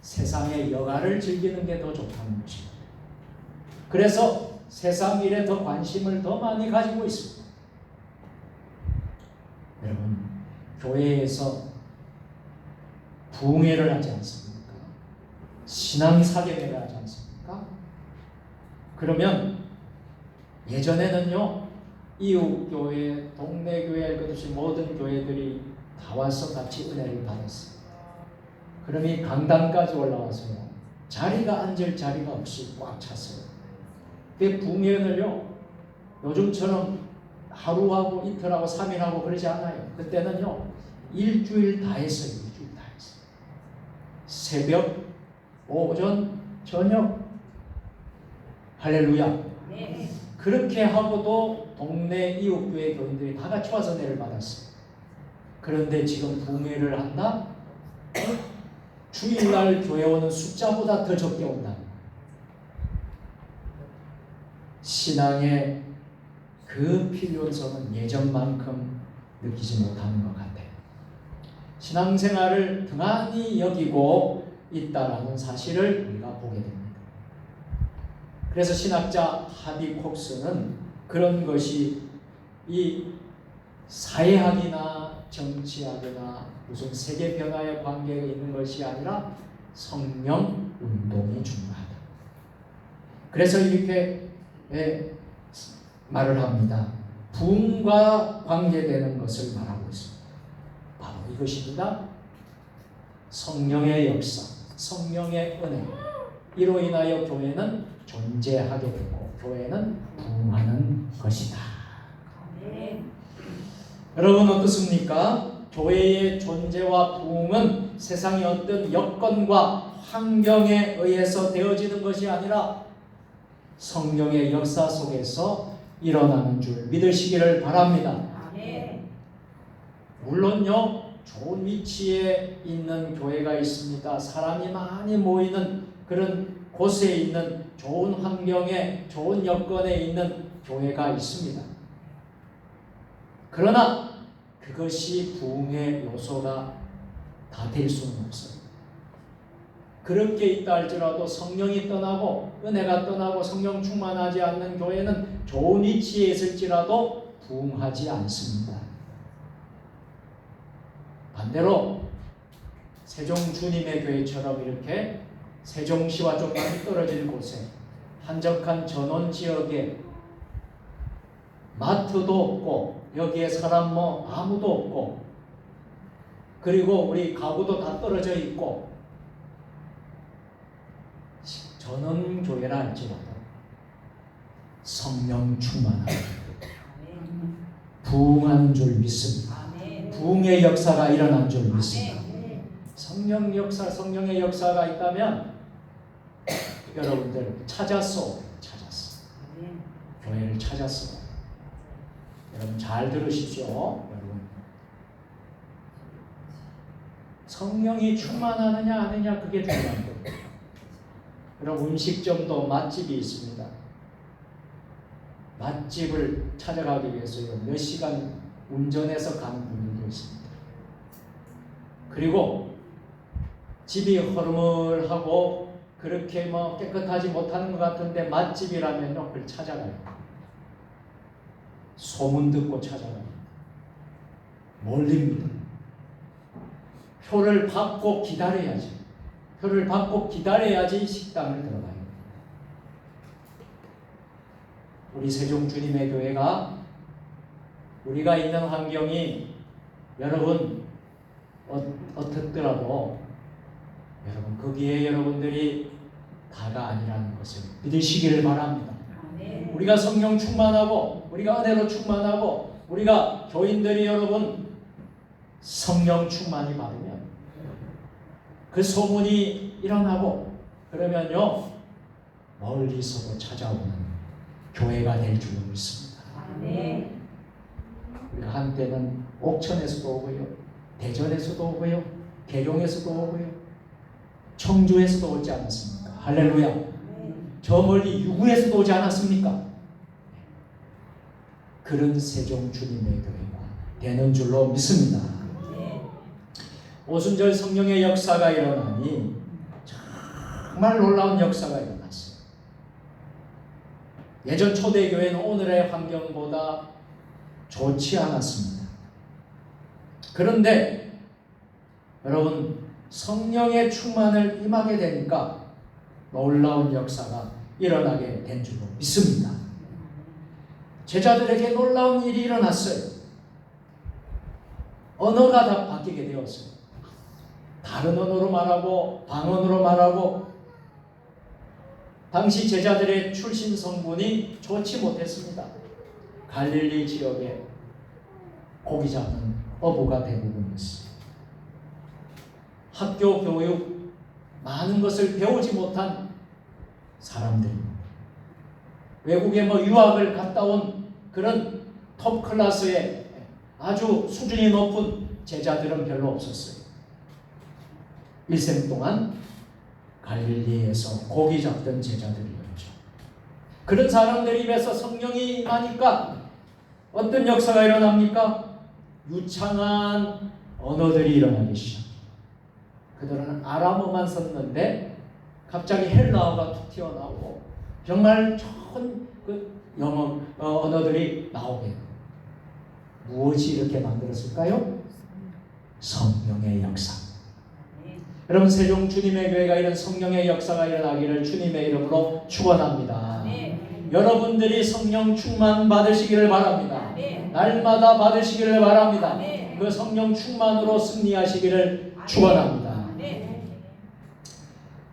세상의 여가를 즐기는 게 더 좋다는 것입니다. 그래서 세상 일에 더 관심을 더 많이 가지고 있습니다. 여러분, 교회에서 부흥회를 하지 않습니까? 신앙사경회를 하지 않습니까? 그러면 예전에는요, 이웃교회, 동네교회, 그것이 모든 교회들이 다 와서 같이 은혜를 받았어요. 그럼 이 강당까지 올라와서요, 자리가 앉을 자리가 없이 꽉 찼어요. 그 부흥회는요, 요즘처럼 하루하고 이틀하고 3일하고 그러지 않아요. 그때는요, 일주일 다 했어요. 일주일 다 했어요. 새벽, 오전, 저녁, 할렐루야. 네. 그렇게 하고도 동네 이웃교회 교인들이 다 같이 와서 은혜를 받았어요. 그런데 지금 부흥회를 한다? 주일날 교회 오는 숫자보다 더 적게 온다. 신앙의 그 필요성은 예전만큼 느끼지 못하는 것 같아요. 신앙생활을 등한히 여기고 있다라는 사실을 우리가 보게 됩니다. 그래서 신학자 하비 콕스는 그런 것이 이 사회학이나 정치학이나 무슨 세계 변화의 관계가 있는 것이 아니라 성령 운동이 중요하다. 그래서 이렇게 말을 합니다. 부흥과 관계되는 것을 말하고 있습니다. 바로 이것입니다. 성령의 역사, 성령의 은혜. 이로 인하여 교회는 존재하게 되고 교회는 부흥하는 것이다. 네. 여러분 어떻습니까? 교회의 존재와 부흥은 세상의 어떤 여건과 환경에 의해서 되어지는 것이 아니라 성령의 역사 속에서 일어나는 줄 믿으시기를 바랍니다. 네. 물론요, 좋은 위치에 있는 교회가 있습니다. 사람이 많이 모이는 그런 곳에 있는 좋은 환경에, 좋은 여건에 있는 교회가 있습니다. 그러나 그것이 부흥의 요소가 다 될 수는 없어요. 그렇게 있다 할지라도 성령이 떠나고 은혜가 떠나고 성령 충만하지 않는 교회는 좋은 위치에 있을지라도 부흥하지 않습니다. 반대로 세종 주님의 교회처럼 이렇게 세종시와 좀 많이 떨어질 곳에 한적한 전원 지역에 마트도 없고 여기에 사람 아무도 없고 그리고 우리 가구도 다 떨어져 있고 교회라 할지라도 성령 충만하고 부흥하는 줄 믿습니다. 부흥의 역사가 일어난 줄 믿습니다. 성령 역사, 성령의 역사가 있다면 여러분들 찾았어. 교회를 찾았어. 여러분 잘 들으십시오. 여러분 성령이 충만하느냐 아니냐 그게 중요한 거예요. 여러분 음식점도 맛집이 있습니다. 맛집을 찾아가기 위해서 몇 시간 운전해서 가는 분들도 있습니다. 그리고 집이 허름하고 그렇게 뭐 깨끗하지 못하는 것 같은데 맛집이라면요 그걸 찾아가요. 소문 듣고 찾아가요. 몰립니다. 표를 받고 기다려야지. 표를 받고 기다려야지 식당을 들어가요. 우리 세종 주님의 교회가 우리가 있는 환경이 여러분 어떻더라도 여러분 거기에 여러분들이 다가 아니라는 것을 믿으시기를 바랍니다. 우리가 성령 충만하고 우리가 은혜로 충만하고 우리가 교인들이 여러분 성령 충만이 받으면 그 소문이 일어나고 그러면요 멀리서도 찾아오는 교회가 될 줄 믿습니다. 우리가 한때는 옥천에서도 오고요, 대전에서도 오고요, 계룡에서도 오고요, 청주에서도 오지 않았습니까? 할렐루야. 저 멀리 유구에서도 오지 않았습니까? 그런 세종 주님의 교회가 되는 줄로 믿습니다. 오순절 성령의 역사가 일어나니 정말 놀라운 역사가 일어났어요. 예전 초대교회는 오늘의 환경보다 좋지 않았습니다. 그런데 여러분 성령의 충만을 임하게 되니까 놀라운 역사가 일어나게 된 줄로 믿습니다. 제자들에게 놀라운 일이 일어났어요. 언어가 다 바뀌게 되었어요. 다른 언어로 말하고 방언으로 말하고 당시 제자들의 출신 성분이 좋지 못했습니다. 갈릴리 지역에 고기 잡는 어부가 대부분이었어요. 학교 교육 많은 것을 배우지 못한 사람들입니다. 외국에 유학을 갔다 온 그런 톱 클래스의 아주 수준이 높은 제자들은 별로 없었어요. 일생 동안 갈릴리에서 고기 잡던 제자들이었죠. 그런 사람들 입에서 성령이 임하니까 어떤 역사가 일어납니까? 유창한 언어들이 일어나기 시작합니다. 그들은 아람어만 썼는데 갑자기 헬라어가 툭 튀어나오고 정말 좋은 그 영어 언어들이 나오게 돼요. 무엇이 이렇게 만들었을까요? 성령의 역사. 여러분 세종 주님의 교회가 이런 성령의 역사가 일어나기를 주님의 이름으로 축원합니다. 여러분들이 성령 충만 받으시기를 바랍니다. 날마다 받으시기를 바랍니다. 그 성령 충만으로 승리하시기를 축원합니다.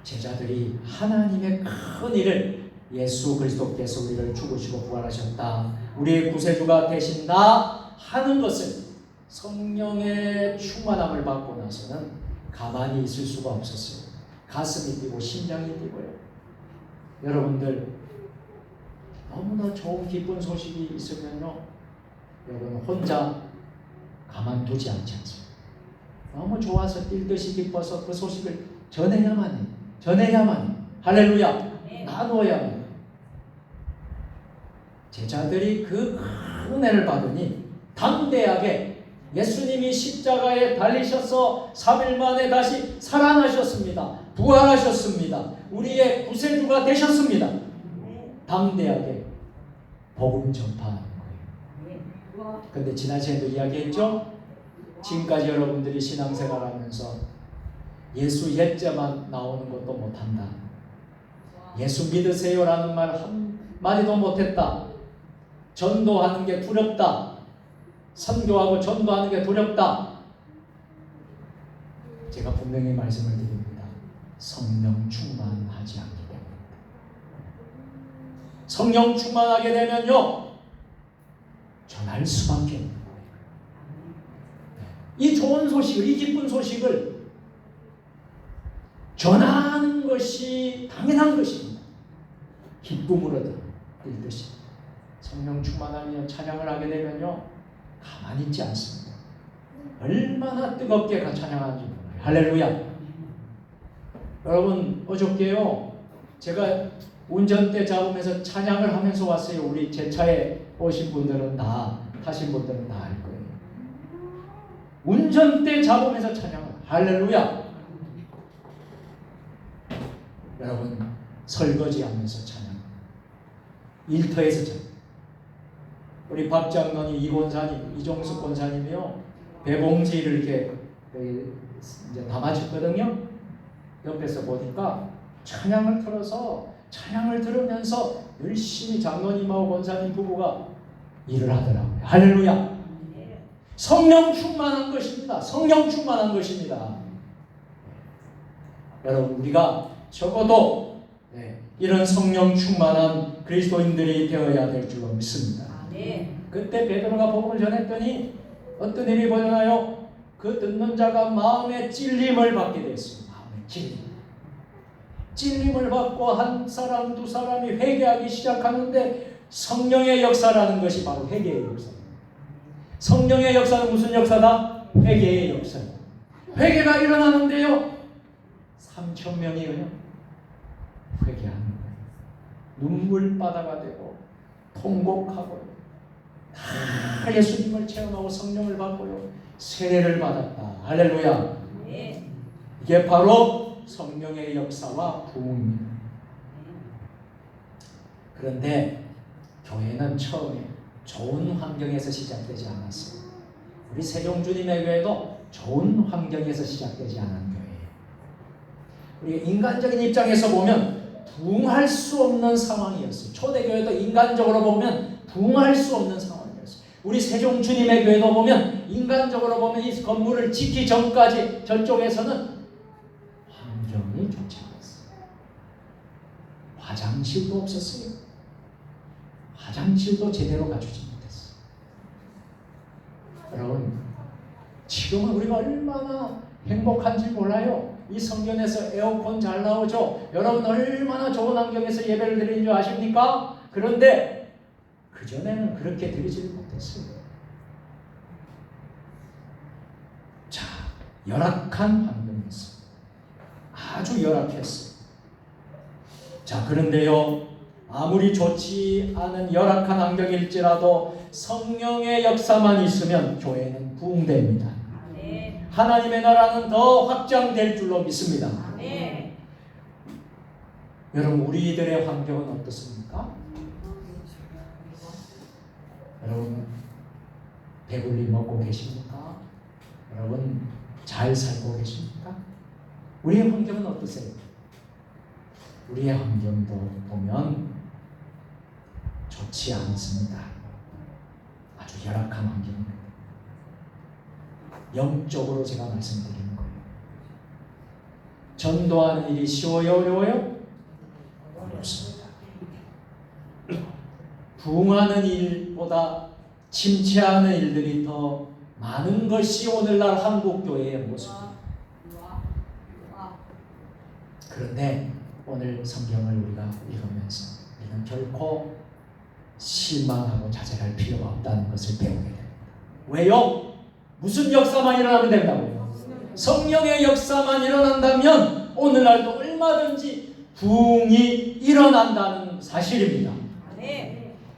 제자들이 하나님의 큰 일을 예수 그리스도께서 우리를 죽으시고 부활하셨다, 우리의 구세주가 되신다 하는 것을 성령의 충만함을 받고 나서는 가만히 있을 수가 없었어요. 가슴이 뛰고 심장이 뛰고요. 여러분들 너무나 좋은 기쁜 소식이 있으면요 여러분 혼자 가만두지 않지 않습니까? 너무 좋아서 뛸 듯이 기뻐서 그 소식을 전해야만 해요. 전해야만 해요. 할렐루야. 나누어야만 해요. 제자들이 그 은혜를 받으니 담대하게 예수님이 십자가에 달리셔서 3일 만에 다시 살아나셨습니다. 부활하셨습니다. 우리의 구세주가 되셨습니다. 담대하게 복음 전파하는 거예요. 그런데 지난 시간에도 이야기했죠? 지금까지 여러분들이 신앙생활하면서 예수 옛자만 나오는 것도 못한다, 예수 믿으세요라는 말 한마디도 못했다, 전도하는 게 두렵다, 선교하고 전도하는 게 두렵다. 제가 분명히 말씀을 드립니다. 성령 충만하지 않기 때문입니다. 성령 충만하게 되면요 전할 수밖에 없는 거예요. 이 좋은 소식을, 이 기쁜 소식을 전하는 것이 당연한 것입니다. 기쁨으로 들듯이 성령 충만하며 찬양을 하게 되면요 가만히 있지 않습니다. 얼마나 뜨겁게 찬양하는지 몰라요. 할렐루야. 여러분 어저께요 제가 운전대 잡으면서 찬양을 하면서 왔어요. 우리 제 차에 오신 분들은 다 타신 분들은 다 알 거예요. 운전대 잡으면서 찬양을 할렐루야. 여러분 설거지하면서 찬양, 일터에서 찬양. 우리 박 장로님, 이 권사님, 이종숙 권사님이요 배봉지를 이렇게 이제 담아줬거든요. 옆에서 보니까 찬양을 틀어서 찬양을 들으면서 열심히 장로님하고 권사님 부부가 일을 하더라고요. 할렐루야. 성령 충만한 것입니다. 성령 충만한 것입니다. 여러분 우리가 적어도 이런 성령 충만한 그리스도인들이 되어야 될 줄로 믿습니다. 그때 베드로가 복음을 전했더니 어떤 일이 벌어나요? 그 듣는 자가 마음의 찔림을 받게 됐습니다. 마음의 찔림을 받고 한 사람 두 사람이 회개하기 시작하는데 성령의 역사라는 것이 바로 회개의 역사입니다. 성령의 역사는 무슨 역사다? 회개의 역사입니다. 회개가 일어나는데요 3,000명이요 회개하는 거예요. 눈물바다가 되고 통곡하고 다 예수님을 체험하고 성령을 받고요 세례를 받았다. 할렐루야. 이게 바로 성령의 역사와 부흥입니다. 그런데 교회는 처음에 좋은 환경에서 시작되지 않았어요. 우리 세종주님의 교회도 좋은 환경에서 시작되지 않은 교회예요. 우리 인간적인 입장에서 보면 부흥할 수 없는 상황이었어요. 초대교회도 인간적으로 보면 부흥할 수 없는 상황이었어요. 우리 세종주님의 교회도 보면 인간적으로 보면 이 건물을 짓기 전까지 저쪽에서는 환경이 좋지 않았어요. 화장실도 없었어요. 화장실도 제대로 갖추지 못했어요. 여러분 지금은 우리가 얼마나 행복한지 몰라요. 이 성전에서 에어컨 잘 나오죠. 여러분 얼마나 좋은 환경에서 예배를 드리는 줄 아십니까? 그런데 그전에는 그렇게 드리지 못했어요. 자, 열악한 환경이었어요. 아주 열악했어요. 자, 그런데요 아무리 좋지 않은 열악한 환경일지라도 성령의 역사만 있으면 교회는 부흥됩니다. 하나님의 나라는 더 확장될 줄로 믿습니다. 여러분 우리들의 환경은 어떻습니까? 여러분 배불리 먹고 계십니까? 여러분 잘 살고 계십니까? 우리의 환경은 어떠세요? 우리의 환경도 보면 좋지 않습니다. 아주 열악한 환경입니다. 영적으로 제가 말씀드리는 거예요. 전도하는 일이 쉬워요? 어려워요? 어렵습니다. 부흥하는 일보다 침체하는 일들이 더 많은 것이 오늘날 한국교회의 모습입니다. 그런데 오늘 성경을 우리가 읽으면서 우리는 결코 실망하고 좌절할 필요가 없다는 것을 배우게 됩니다. 왜요? 무슨 역사만 일어나면 된다고요? 성령의 역사만 일어난다면 오늘날도 얼마든지 부흥이 일어난다는 사실입니다.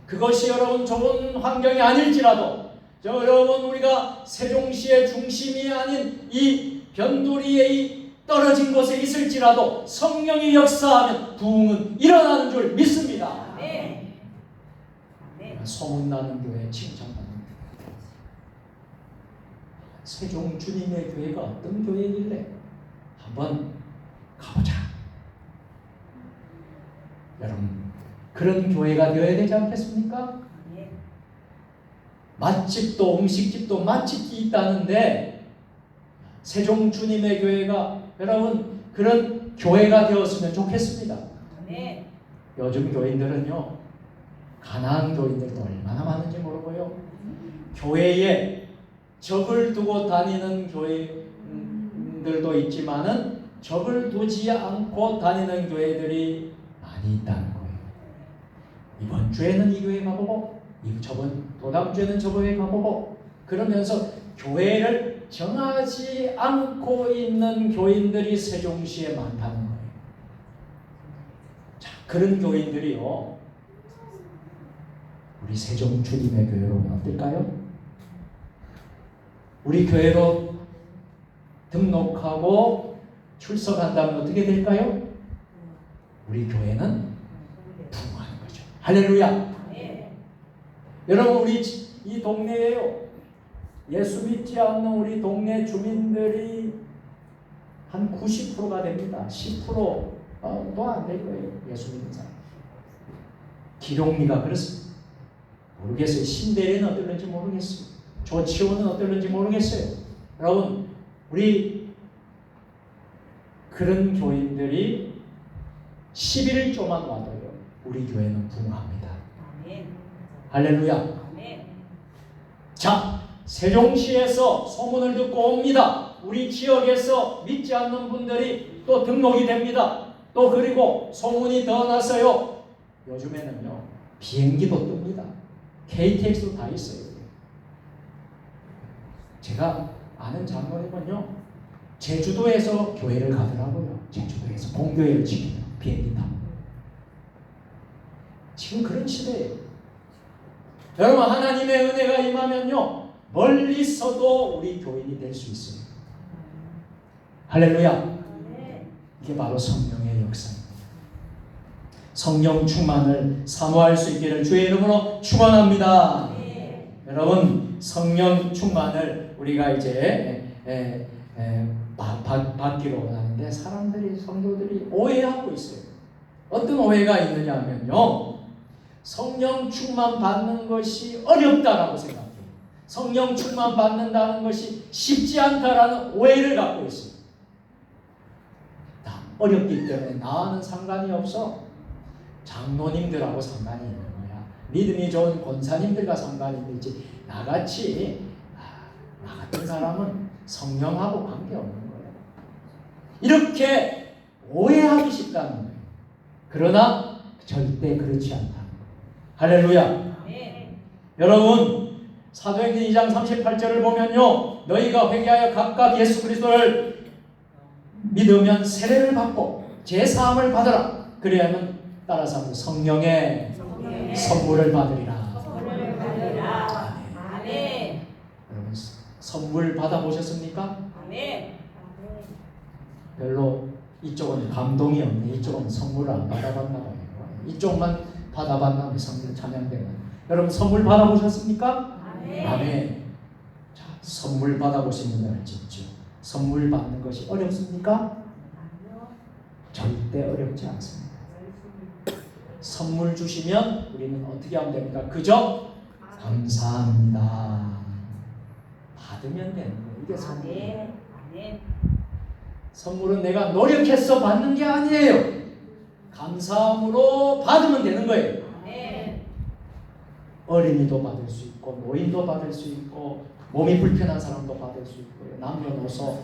그것이 여러분 좋은 환경이 아닐지라도 여러분 우리가 세종시의 중심이 아닌 이 변두리의 이 떨어진 곳에 있을지라도 성령이 역사하면 부흥은 일어나는 줄 믿습니다. 소문나는 교회 칭찬받는 교회. 세종 주님의 교회가 어떤 교회길래 한번 가보자. 여러분 그런 교회가 되어야 되지 않겠습니까? 맛집도 음식집도 맛집이 있다는데 세종 주님의 교회가 여러분 그런 교회가 되었으면 좋겠습니다. 요즘 교인들은요 가난한 교인들도 얼마나 많은지 모르고요. 교회에 적을 두고 다니는 교회들도 있지만은 적을 두지 않고 다니는 교회들이 많이 있다는 거예요. 이번 주에는 이 교회 가보고, 다음 주에는 저 교회 가보고, 그러면서 교회를 정하지 않고 있는 교인들이 세종시에 많다는 거예요. 자, 그런 교인들이요, 우리 세종 주님의 교회로 오면 어떨까요? 우리 교회로 등록하고 출석한다면 어떻게 될까요? 우리 교회는 부흥하는 거죠. 할렐루야. 여러분, 우리 이 동네에요, 예수 믿지 않는 우리 동네 주민들이 한 90%가 됩니다. 10%도 안 될 거예요. 예수 믿는 사람. 기룡리가 그렇습니다. 모르겠어요. 신대리는 어떨는지 모르겠어요. 조치원은 어떨는지 모르겠어요. 여러분, 우리 그런 교인들이 11조만 와도요, 우리 교회는 부흥합니다. 할렐루야. 자, 세종시에서 소문을 듣고 옵니다. 우리 지역에서 믿지 않는 분들이 또 등록이 됩니다. 또 그리고 소문이 더 나서요, 요즘에는요, 비행기도 뜹니다. KTX도 다 있어요. 제가 아는 장로님은요, 제주도에서 교회를 가더라고요. 제주도에서 공교회를 지키는 비행기 타고. 지금 그런 시대예요. 여러분, 하나님의 은혜가 임하면요, 멀리서도 우리 교인이 될 수 있어요. 할렐루야. 이게 바로 성령의 역사입니다. 성령 충만을 사모할 수 있기를 주의 이름으로 축원합니다. 여러분, 성령 충만을 우리가 이제 받기로 하는데, 사람들이, 성도들이 오해하고 있어요. 어떤 오해가 있느냐 하면요, 성령 충만 받는 것이 어렵다라고 생각해요. 성령 충만 받는다는 것이 쉽지 않다라는 오해를 갖고 있어요. 어렵기 때문에 나와는 상관이 없어. 장로님들하고 상관이 있는 거야. 믿음이 좋은 권사님들과 상관이 있지, 나같이 나 같은 사람은 성령하고 관계없는 거예요. 이렇게 오해하기 쉽다는 거예요. 그러나 절대 그렇지 않다는 거예요. 할렐루야. 여러분, 사도행전 2장 38절을 보면요, 너희가 회개하여 각각 예수 그리스도를 믿으면 세례를 받고 제사함을 받으라. 그래야만 따라서 성령의 선물을 받으리라. 아멘. 여러분, 선물 받아보셨습니까? 아멘. 별로 이쪽은 감동이 없네. 이쪽은 선물을 안 받아봤나 봐요. 이쪽만 받아봤나 봐요. 성령 찬양대는. 여러분, 선물 받아보셨습니까? 아멘. 아멘. 자, 선물 받아보신 분들 알겠죠? 선물 받는 것이 어렵습니까? 절대 어렵지 않습니다. 선물 주시면 우리는 어떻게 하면 됩니까? 그저 감사합니다. 받으면 되는 거예요. 이게 선물이에요. 선물은 내가 노력해서 받는 게 아니에요. 감사함으로 받으면 되는 거예요. 어린이도 받을 수 있고, 노인도 받을 수 있고, 몸이 불편한 사람도 받을 수 있고요. 남녀노소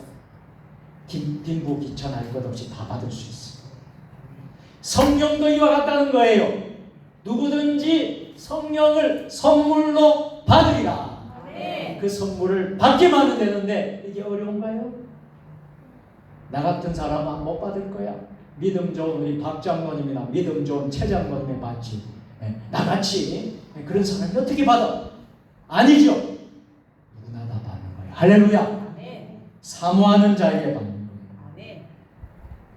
빈부 귀천할 것 없이 다 받을 수 있어요. 성령도 이와 같다는 거예요. 누구든지 성령을 선물로 받으리라. 그 선물을 받기만 하면 되는데, 이게 어려운가요? 나 같은 사람은 못 받을 거야. 믿음 좋은 우리 박 장로님이나 믿음 좋은 최 장로님이 받지, 나같이 그런 사람이 어떻게 받아? 아니죠. 누구나 다 받는 거예요. 할렐루야. 사모하는 자에게 받는 거예요.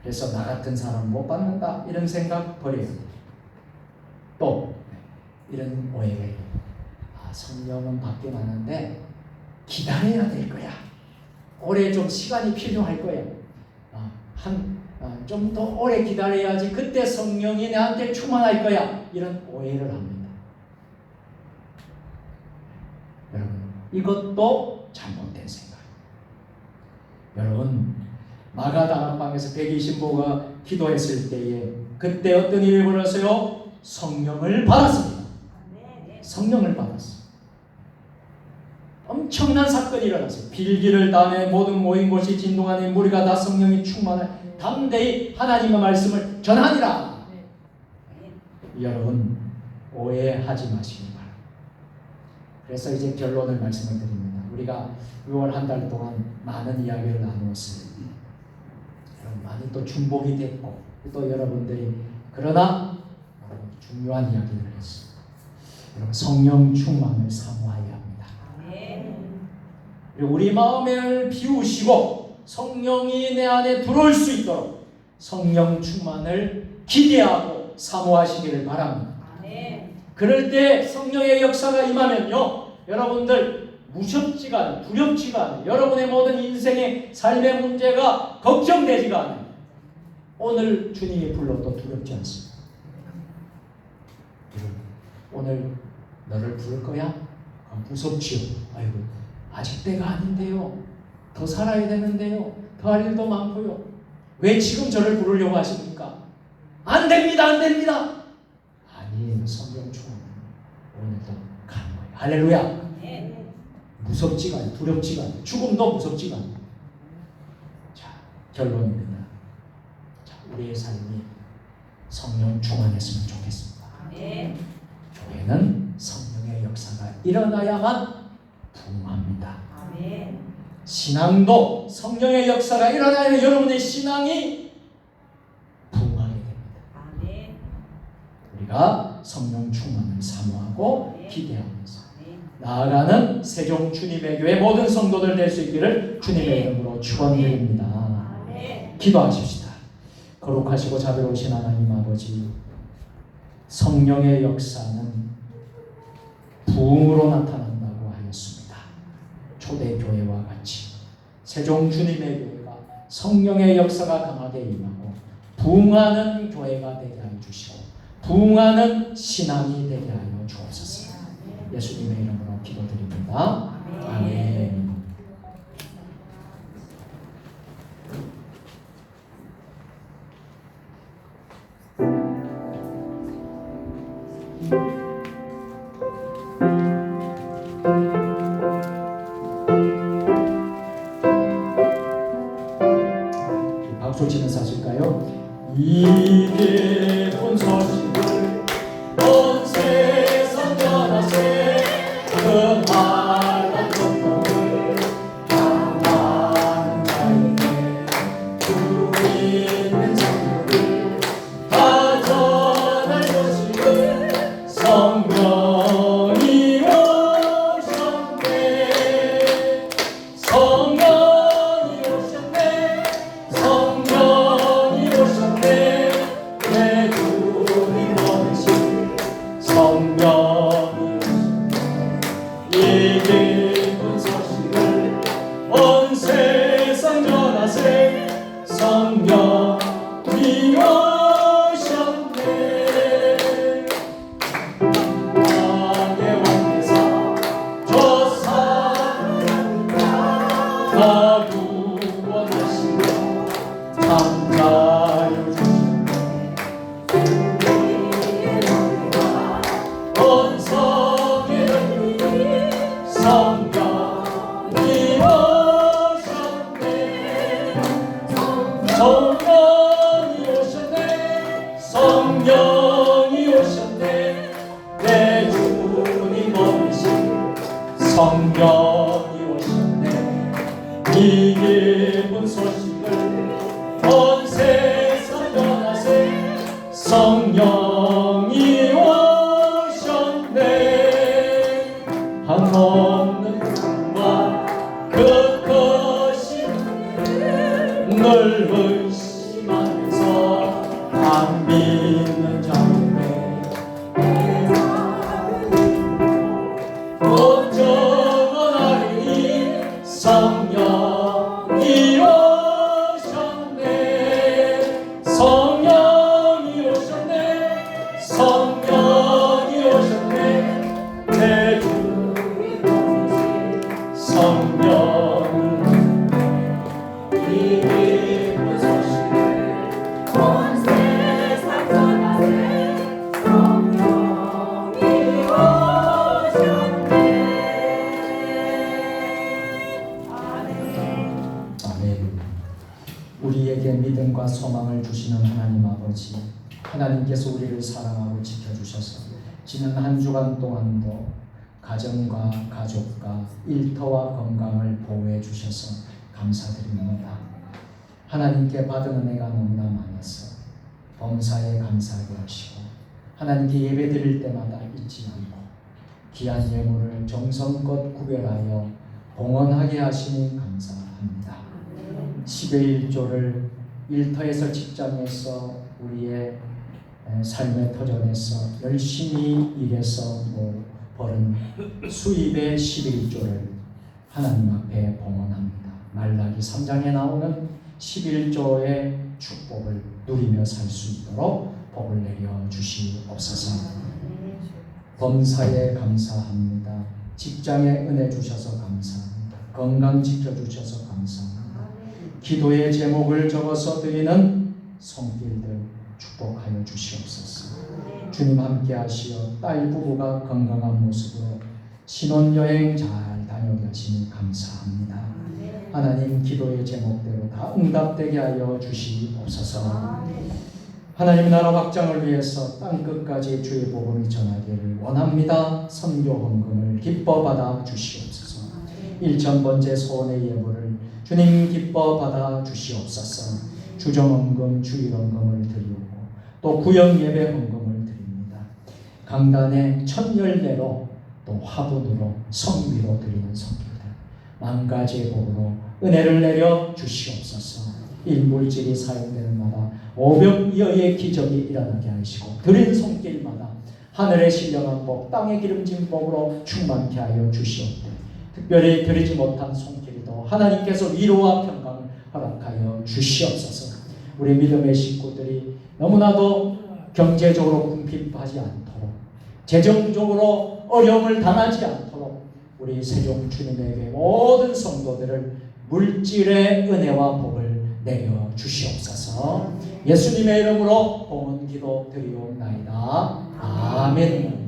그래서 나 같은 사람 못 받는다, 이런 생각 버려요. 또 이런 오해가 있어요. 성령은 받긴 하는데 기다려야 될 거야. 오래 좀 시간이 필요할 거야. 좀 더 오래 기다려야지 그때 성령이 내한테 충만할 거야. 이런 오해를 합니다. 여러분, 이것도 잘못된 생각. 여러분, 마가다락방에서 120모가 기도했을 때에 그때 어떤 일이 벌어서요? 성령을 받았습니다. 성령을 받았어요. 엄청난 사건이 일어났어요. 빌기를 다음에 모든 모인 곳이 진동하니 무리가 다 성령이 충만해 담대히 하나님의 말씀을 전하니라. 여러분 오해하지 마시기 바랍니다. 그래서 이제 결론을 말씀을 드립니다. 우리가 6월 한 달 동안 많은 이야기를 나누었어요. 많이 또 중복이 됐고 또 여러분들이 그러나 중요한 이야기를 했어요. 여러분 성령 충만을 사모하여야 합니다. 그리고 우리 마음을 비우시고 성령이 내 안에 들어올 수 있도록 성령 충만을 기대하고 사모하시기를 바랍니다. 그럴 때 성령의 역사가 임하면요 여러분들 무섭지가 않아요. 두렵지가 않아요. 여러분의 모든 인생의 삶의 문제가 걱정되지가 않아요. 오늘 주님이 불러도 두렵지 않습니다. 오늘 너를 부를 거야? 무섭지요. 아이고 아직 때가 아닌데요. 더 살아야 되는데요. 더 할 일도 많고요. 왜 지금 저를 부르려고 하십니까? 안 됩니다. 안 됩니다. 아니 성령 충만 오늘도 가는 거예요. 할렐루야. 무섭지가 않아요. 두렵지가 않아요. 죽음도 무섭지가 않아요. 자, 결론입니다. 자, 우리의 삶이 성령 충만했으면 좋겠습니다. 교회는 성령의 역사가 일어나야만 부흥합니다. 신앙도 성령의 역사가 일어나야 여러분의 신앙이 부흥하게 됩니다. 우리가 성령 충만을 사모하고 기대하면서 나아가는 세종 주님의 교회 모든 성도들 될 수 있기를 주님의 이름으로 축원드립니다. 기도하십시다. 거룩하시고 자비로우신 하나님 아버지, 성령의 역사는 부흥으로 나타난다고 하였습니다. 초대교회와 같이 세종 주님의 교회가 성령의 역사가 강하게 임하고 부흥하는 교회가 되게 하여 주시고 부흥하는 신앙이 되게 하여 주옵소서. 예수님의 이름으로 기도드립니다. 아멘. 박수 치면서 하실까요? 이 기쁜 소식을 온 세상 전하세 그 말한 성령을 당하는 자에게 주 있는 성령을 다 전할 것이를 성령이 오셨네 성령이 오셨네 성령이 오셨네 내 주님 오신 성령이 이 기쁜 소식을 온 세상 전하세 성령이 오셨네 왕의 왕께서 저 사랑을 다 구원하시고 감사하여 주시네 온 성의 성령이 오셨네 성령이 오셨네 성령이 오셨네 내 주님 오신 성령이 오셨네 이 기쁜 소식을 온 세상 전하세 성령이 오셨네 한없는 꿈과 그 것이 늘 의심하면서 안 믿는 자인데 걱정하리니 성령이 오셨네 성령이 오셨네 성령이 오셨네 내 주님 성령이 이 기쁜 소식을 온 세상 주시는 하나님 아버지, 하나님께서 우리를 사랑하고 지켜주셔서 지난 한 주간 동안도 가정과 가족과 일터와 건강을 보호해 주셔서 감사드립니다. 하나님께 받은 은혜가 너무나 많아서 범사에 감사하게 하시고 하나님께 예배 드릴 때마다 잊지 않고 귀한 예물을 정성껏 구별하여 봉헌하게 하시니 감사합니다. 10의 1조를 일터에서 직장에서 우리의 삶의 터전에서 열심히 일해서 벌은 수입의 11조를 하나님 앞에 봉헌합니다. 말라기 3장에 나오는 11조의 축복을 누리며 살 수 있도록 복을 내려 주시옵소서. 범사에 감사합니다. 직장에 은혜 주셔서 감사합니다. 건강 지켜주셔서 감사합니다. 기도의 제목을 적어서 드리는 손길들 축복하여 주시옵소서. 주님 함께 하시어 딸 부부가 건강한 모습으로 신혼여행 잘 다녀오게 하시니 감사합니다. 하나님 기도의 제목대로 다 응답되게 하여 주시옵소서. 하나님 나라 확장을 위해서 땅끝까지 주의 복음이 전하기를 원합니다. 선교 헌금을 기뻐 받아 주시옵소서. 1000번째 소원의 예물을 주님 기뻐 받아 주시옵소서. 주정헌금, 주일헌금을 드리고 또 구역 예배 헌금을 드립니다. 강단의 첫 열매로 또 화분으로 성위로 드리는 성교들 만 가지의 복으로 은혜를 내려 주시옵소서. 일물질이 사용되는 마다 500여의 기적이 일어나게 하시고 드린 손길마다 하늘의 신령한 복, 땅의 기름진 복으로 충만케 하여 주시옵되 특별히 드리지 못한 손길도 하나님께서 위로와 평강을 허락하여 주시옵소서. 우리 믿음의 식구들이 너무나도 경제적으로 궁핍하지 않도록 재정적으로 어려움을 당하지 않도록 우리 세종 주님에게 모든 성도들을 물질의 은혜와 복을 내려 주시옵소서. 예수님의 이름으로 봉헌 기도 드리옵나이다. 아멘.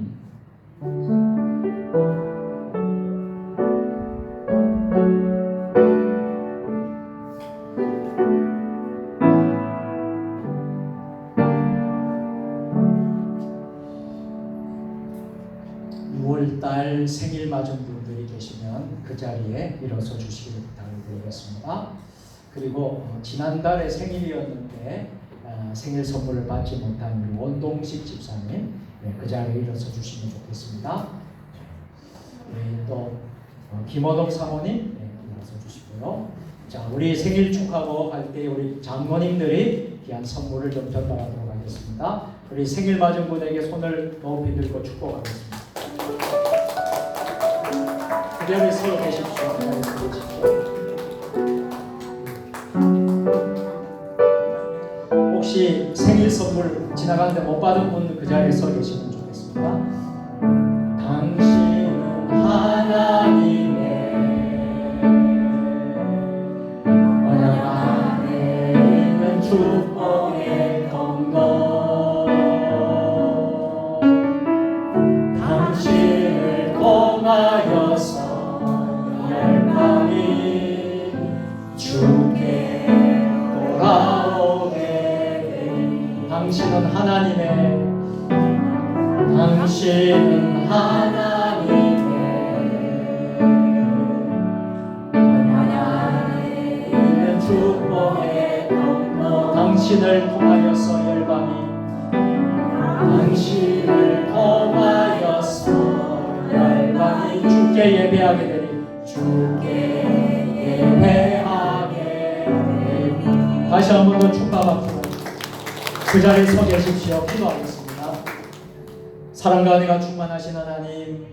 6월달 생일 맞은 분들이 계시면 그 자리에 일어서 주시기를 부탁드리겠습니다. 그리고 지난달에 생일이었는데 생일 선물을 받지 못한 우리 원동식 집사님, 그 자리에 일어서 주시면 좋겠습니다. 또 김호덕 사모님 일어서 주시고요. 자, 우리 생일 축하하고 갈 때 우리 장로님들이 귀한 선물을 좀 전달하도록 하겠습니다. 우리 생일 맞은 분에게 손을 높이 들고 축복하겠습니다. 그대로 서 계십시오. 그대로 서 계십시오. 혹시 생일 선물 지나가는데 못 받은 분 그 자리에 서 계시면 좋겠습니다. 당신은 하나님의 언약 안에 있는 축복의 통로, 당신을 통하여서 열방이 주께 돌아오게. 당신은 하나님의 언약 안에 있는 축복의 통로, 당신을 통하여서 열방이 주께 예배하게 되리. 다시 한 번 더 축하 박수. 그 자리에 서 계십시오. 기도하겠습니다. 사랑과 은혜가 충만하신 하나님,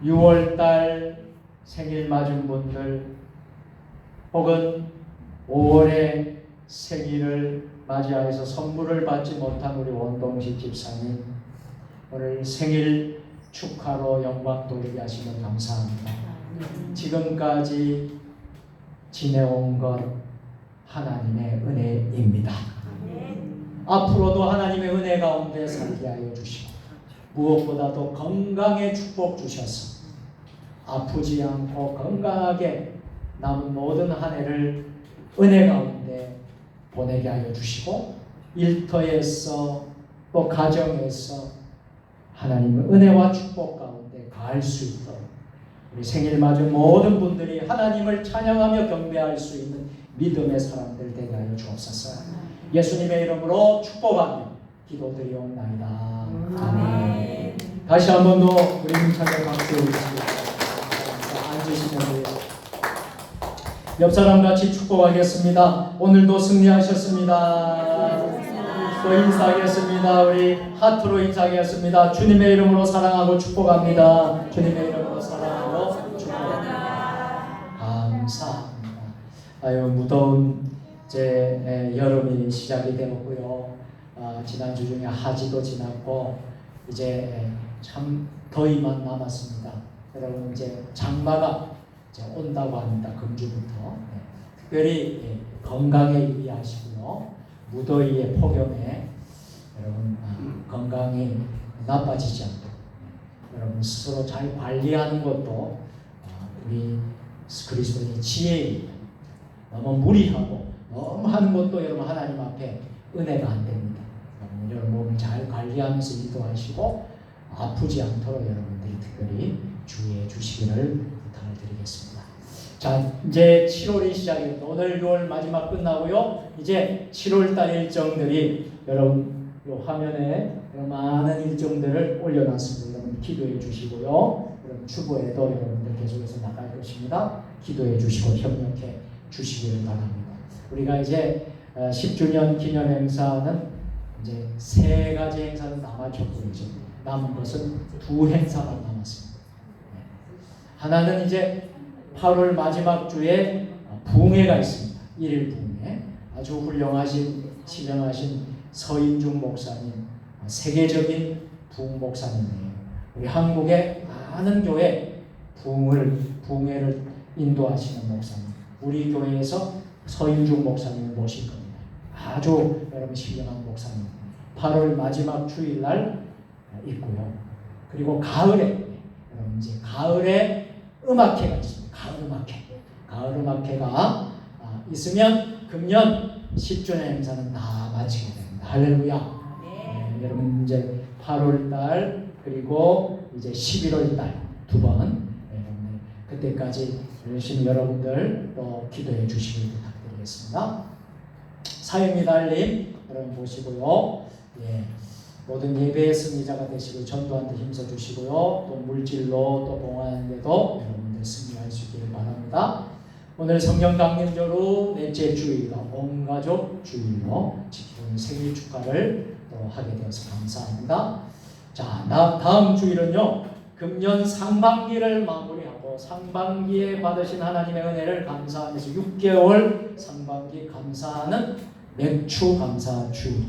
6월달 생일 맞은 분들 혹은 5월에 생일을 맞이하여서 선물을 받지 못한 우리 원동식 집사님, 오늘 생일 축하로 영광 돌리게 하시면 감사합니다. 지금까지 지내온 것 하나님의 은혜입니다. 앞으로도 하나님의 은혜 가운데 살게 하여 주시고 무엇보다도 건강에 축복 주셔서 아프지 않고 건강하게 남은 모든 한 해를 은혜 가운데 보내게 하여 주시고 일터에서 또 가정에서 하나님의 은혜와 축복 가운데 가할 수 있도록 우리 생일 맞은 모든 분들이 하나님을 찬양하며 경배할 수 있는 믿음의 사람들 되게 하여 주옵소서. 예수님의 이름으로 축복하며 기도드리옵나이다. 아멘. 다시 한 번 더 우리 힘차게 박수 주시고 앉으시면 돼요. 옆 사람 같이 축복하겠습니다. 오늘도 승리하셨습니다. 또 인사하겠습니다. 우리 하트로 인사하겠습니다. 주님의 이름으로 사랑하고 축복합니다. 주님의 이름으로 사랑하고 축복합니다. 감사합니다. 아유, 무더운 이제 여름이 시작이 되었고요. 지난주 중에 하지도 지났고 이제 참 더위만 남았습니다. 여러분 이제 장마가 이제 온다고 합니다. 금주부터. 특별히 건강에 유의하시고요. 무더위의 폭염에 여러분 건강이 나빠지지 않도록 여러분 스스로 잘 관리하는 것도 우리 그리스도인의 지혜입니다. 너무 무리하고 너무 하는 것도 여러분 하나님 앞에 은혜가 안 됩니다. 여러분 몸을 잘 관리하면서 인도하시고 아프지 않도록 여러분들이 특별히 주의해 주시기를 부탁을 드리겠습니다. 자, 이제 7월이 시작입니다. 오늘 6월 마지막 끝나고요. 이제 7월달 일정들이 여러분 요 화면에 많은 일정들을 올려놨습니다. 여러분 기도해 주시고요. 여러분 추보에도 여러분들 계속해서 나갈 것입니다. 기도해 주시고 협력해 주시기를 바랍니다. 우리가 이제 10주년 기념 행사는 이제 3가지 행사는 다 마쳤고 이제 남은 것은 2 행사만 남았습니다. 하나는 이제 8월 마지막 주에 부흥회가 있습니다. 1일 부흥회. 아주 훌륭하신 신령하신 서인중 목사님, 세계적인 부흥 목사님이에요. 우리 한국의 많은 교회 부흥회를 인도하시는 목사님. 우리 교회에서 서인중 목사님을 모실 겁니다. 아주 여러분 신령한 목사님. 8월 마지막 주일날 있고요. 그리고 가을에 여러분 이제 가을에 음악회가 있습니다. 가을 음악회가 있으면 금년 10주년 행사는 다 마치게 됩니다. 할렐루야. 여러분 이제 8월달 그리고 이제 11월달 2번 그때까지 열심히 여러분들 또 기도해 주시길 부탁드리겠습니다. 사역의 달님 여러분 보시고요. 모든 예배의 승리자가 되시고 전도하는 데 힘써 주시고요. 또 물질로 또 봉하는 데도 여러분들 승리할 수 있기를 바랍니다. 오늘 성경 강림절로 넷째 주일과 온 가족 주일로 지키는 생일 축하를 또 하게 되어서 감사합니다. 자, 다음 주일은요. 금년 상반기를 마무리하고 상반기에 받으신 하나님의 은혜를 감사하면서 6개월 상반기 감사하는 맥주 감사 주일.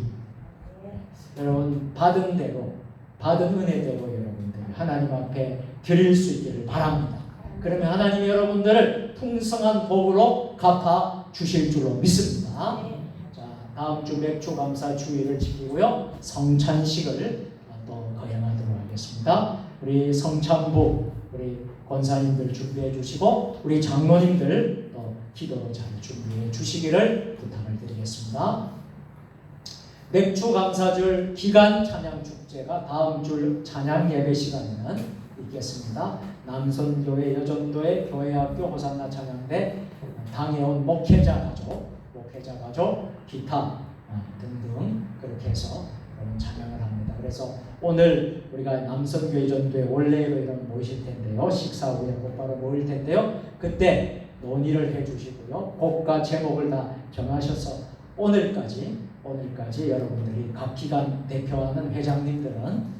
여러분 받은 대로 받은 은혜대로 여러분들 하나님 앞에 드릴 수 있기를 바랍니다. 그러면 하나님이 여러분들을 풍성한 복으로 갚아 주실 줄로 믿습니다. 자, 다음 주 맥주 감사 주일을 지키고요. 성찬식을 또 거행하도록 하겠습니다. 우리 성찬부 우리 권사님들 준비해 주시고 우리 장로님들 또 기도로 잘 준비해 주시기를 부탁을 드리겠습니다. 맥주 감사절 기간 찬양 축제가 다음 주 찬양 예배 시간에는 있겠습니다. 남선교회 여전도의 교회학교 호산나 찬양대 당해온 목회자 가족 기타 등등 그렇게 해서 찬양을 합니다. 그래서 오늘 우리가 남선교회 전도에 원래로 이런 모이실 텐데요. 식사 후에 곧바로 모일 텐데요. 그때 논의를 해주시고요. 곡과 제목을 다 정하셔서 오늘까지 여러분들이 각 기관 대표하는 회장님들은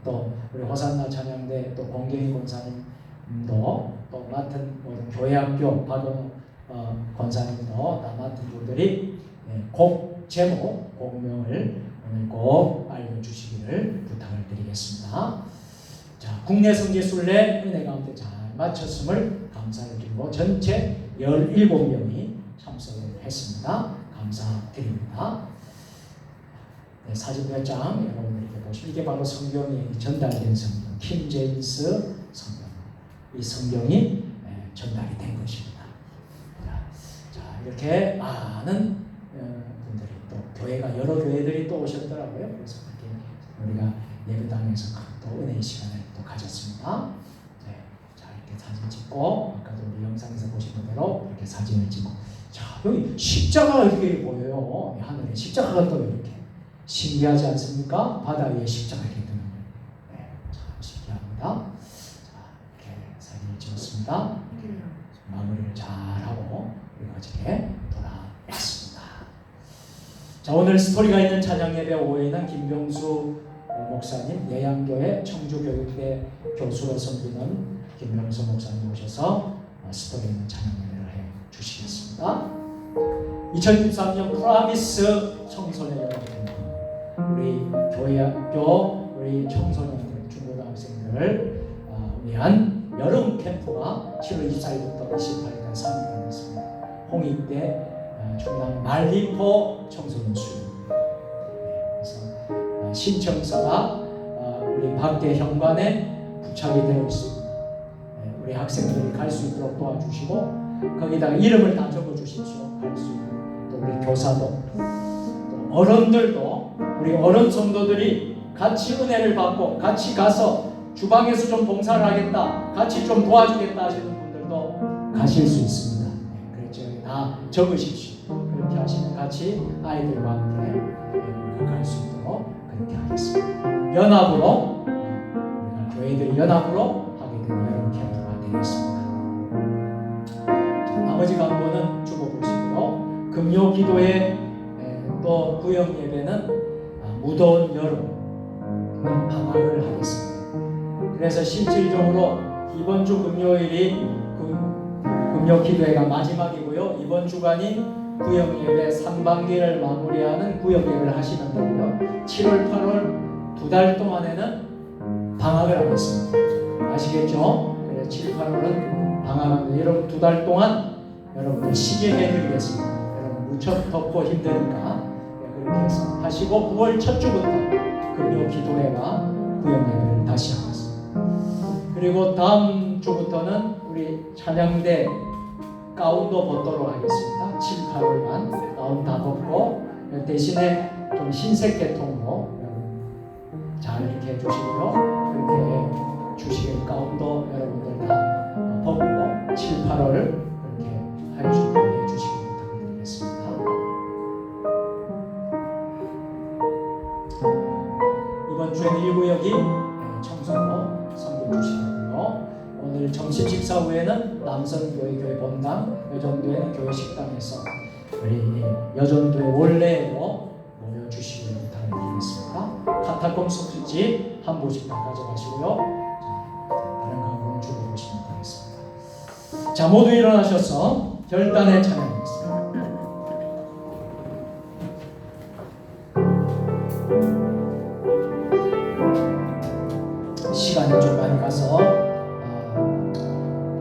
또 우리 호산나 찬양대 또 공경인 권사님도 또 맡은 모든 교회학교 박원호 권사님도 다 맡은 분들이 곡 제목 곡명을 오늘 꼭 알려주시기를 부탁을 드리겠습니다. 자, 국내 성지순례 은혜 가운데 잘 마쳤음을 감사를 드리고 전체 17명이 참석을 했습니다. 감사드립니다. 사진 몇 장 여러분들께 보시면 이게 바로 성경이 전달된 성경 킹제임스 성경 이 성경이 전달이 된 것입니다. 자, 이렇게 많은 교회가 여러 교회들이 또 오셨더라고요. 그래서 그렇게 우리가 예배당에서 또 은혜의 시간을 또 가졌습니다. 네, 자 이렇게 사진 찍고 아까도 우리 영상에서 보신 대로 이렇게 사진을 찍고 자 여기 십자가 이렇게 보여요. 하늘에 십자가가 또 이렇게 신기하지 않습니까? 바다 위에 십자가 이렇게 뜨는 거예요. 네, 참 신기합니다. 자 이렇게 사진을 찍었습니다. 이렇게 마무리를 잘 하고 우리가 어저께 돌아왔습니다. 자 오늘 스토리가 있는 찬양 예배 오후에는 김병수 목사님 예양교회 청주교육대 교수로 섬기는 김병수 목사님 오셔서 스토리 있는 찬양 예배를 해 주시겠습니다. 2013년 프라미스 청소년 여러분 우리 교회학교 우리 청소년들 중고등학생들을 위한 여름 캠프가 7월 24일부터 28일까지 3일간 있습니다. 홍익대 충남 말리포 청소년 수련입니다. 그래서 신청서가 우리 밖에 현관에 부착이 되어 있습니다. 우리 학생들이 갈 수 있도록 도와주시고 거기다가 이름을 다 적어주십시오. 갈 수 있도록 또 우리 교사도 또 어른들도 우리 어른 성도들이 같이 은혜를 받고 같이 가서 주방에서 좀 봉사를 하겠다 같이 좀 도와주겠다 하시는 분들도 가실 수 있습니다. 그렇죠. 다 적으십시오. 그렇게 하시면 같이 아이들과 함께 우리가 갈 수 있도록 그렇게 하겠습니다. 연합으로 우리가 교회들이 연합으로 하게 되는 여름 캠프가 되겠습니다. 나머지 강보는 주고 보시고요. 금요 기도회 또 구역 예배는 무더운 여름 방학을 하겠습니다. 그래서 실질적으로 이번 주 금요일이 금요 기도회가 마지막이고요. 이번 주간이 구역 예배 상반기를 마무리하는 구역 예배를 하시면 되고요. 7월, 8월 2달 동안에는 방학을 하겠습니다. 아시겠죠? 그래서 7, 8월은 방학합니다. 여러분 2달 동안 여러분들 쉬게 해드리겠습니다. 여러분 무척 덥고 힘드니까 그렇게 해서 하시고 9월 첫 주부터 금요 기도회와 구역 예배를 다시 하겠습니다. 그리고 다음 주부터는 우리 찬양대 가운도 벗도록 하겠습니다. 7, 8월만 가운 다 벗고 대신에 좀 흰색 계통으로 잘 이렇게 해주시고요. 그렇게 주시길 가운도 여러분들 다 벗고 7, 8월 그렇게 해주시길 부탁드리겠습니다. 이번 주에는 1구역이 청소로 섬겨 주시고요. 오늘 점심 식사 후에는 남성교회 교회 본당, 여전도회는 교회 식당에서 우리 여전도회 원래로 모여주시길 부탁드리겠습니다. 카타콤 소시지 한 보씩 다 가져가시고요. 다른 강으로 주고보시면 되겠습니다. 자 모두 일어나셔서 결단의 찬양하겠습니다. 시간이 좀 많이 가서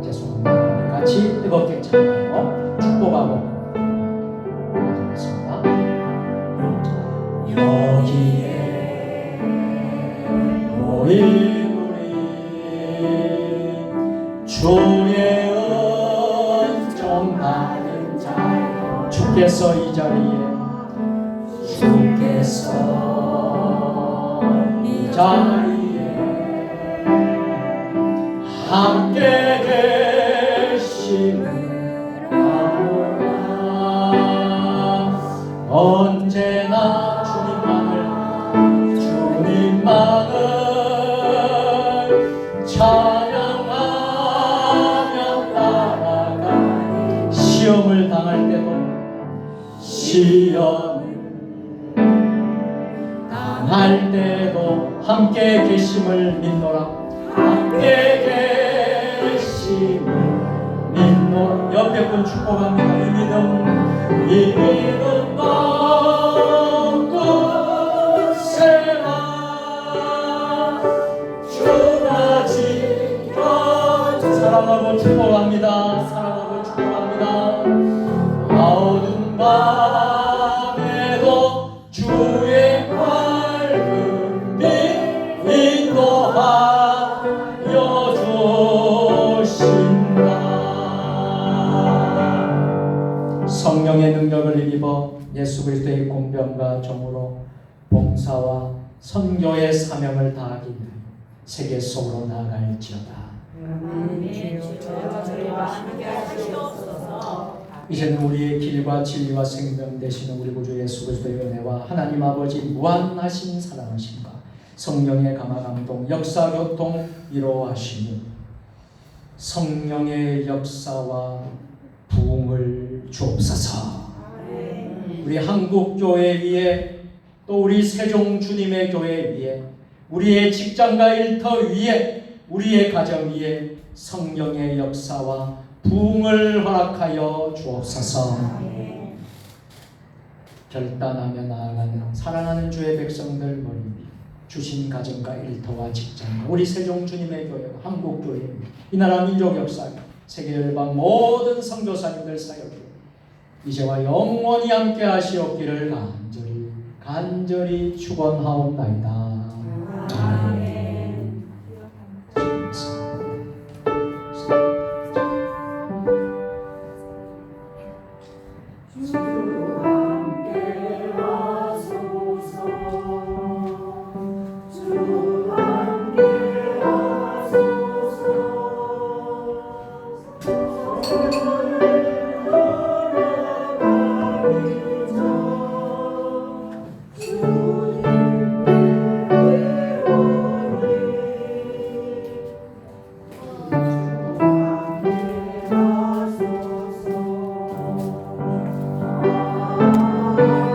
죄송합니다. 같이 뜨겁게 찬양하고 축복하고 하겠습니다. 여기에 모인 우리 주의 은총 받은 자 주께서 이 자리에 함께 계심을 아노라. 언제나 주님만을 찬양하며 따라가니 시험을 당할 때도 당할 때도 함께 계심을 믿노라. 함께 계심을 믿노라. 옆에 분 축복합니다. 이 믿음 넘고 세라. 주가 지켜. 사랑하고 축복합니다. 사랑하고 축복합니다. 어두운 밤에도 주의 밝은 빛 인도하여 주신다. 성령의 능력을 입어 예수 그리스도의 공 용병과 종으로 봉사와 선교의 사명을 다하기 위하여 세계 속으로 나아갈지어다. 주여 저희와 함께 하시옵소서. 이제는 우리의 길과 진리와 생명 되시는 우리 구주 예수 그리스도의 은혜와 하나님 아버지 무한하신 사랑하심과 성령의 감화 감동 역사 교통 이로하시니 성령의 역사와 부흥을 주옵소서. 우리 한국 교회 위에 또 우리 세종 주님의 교회 위에 우리의 직장과 일터 위에 우리의 가정 위에 성령의 역사와 부흥을 허락하여 주옵소서. 결단하며 나아가는 사랑하는 주의 백성들 머리 위 주신 가정과 일터와 직장과 우리 세종 주님의 교회와 한국 교회 이 나라 민족 역사 세계 열방 모든 선교사님들 사역에 이제와 영원히 함께 하시옵기를 간절히 축원하옵나이다.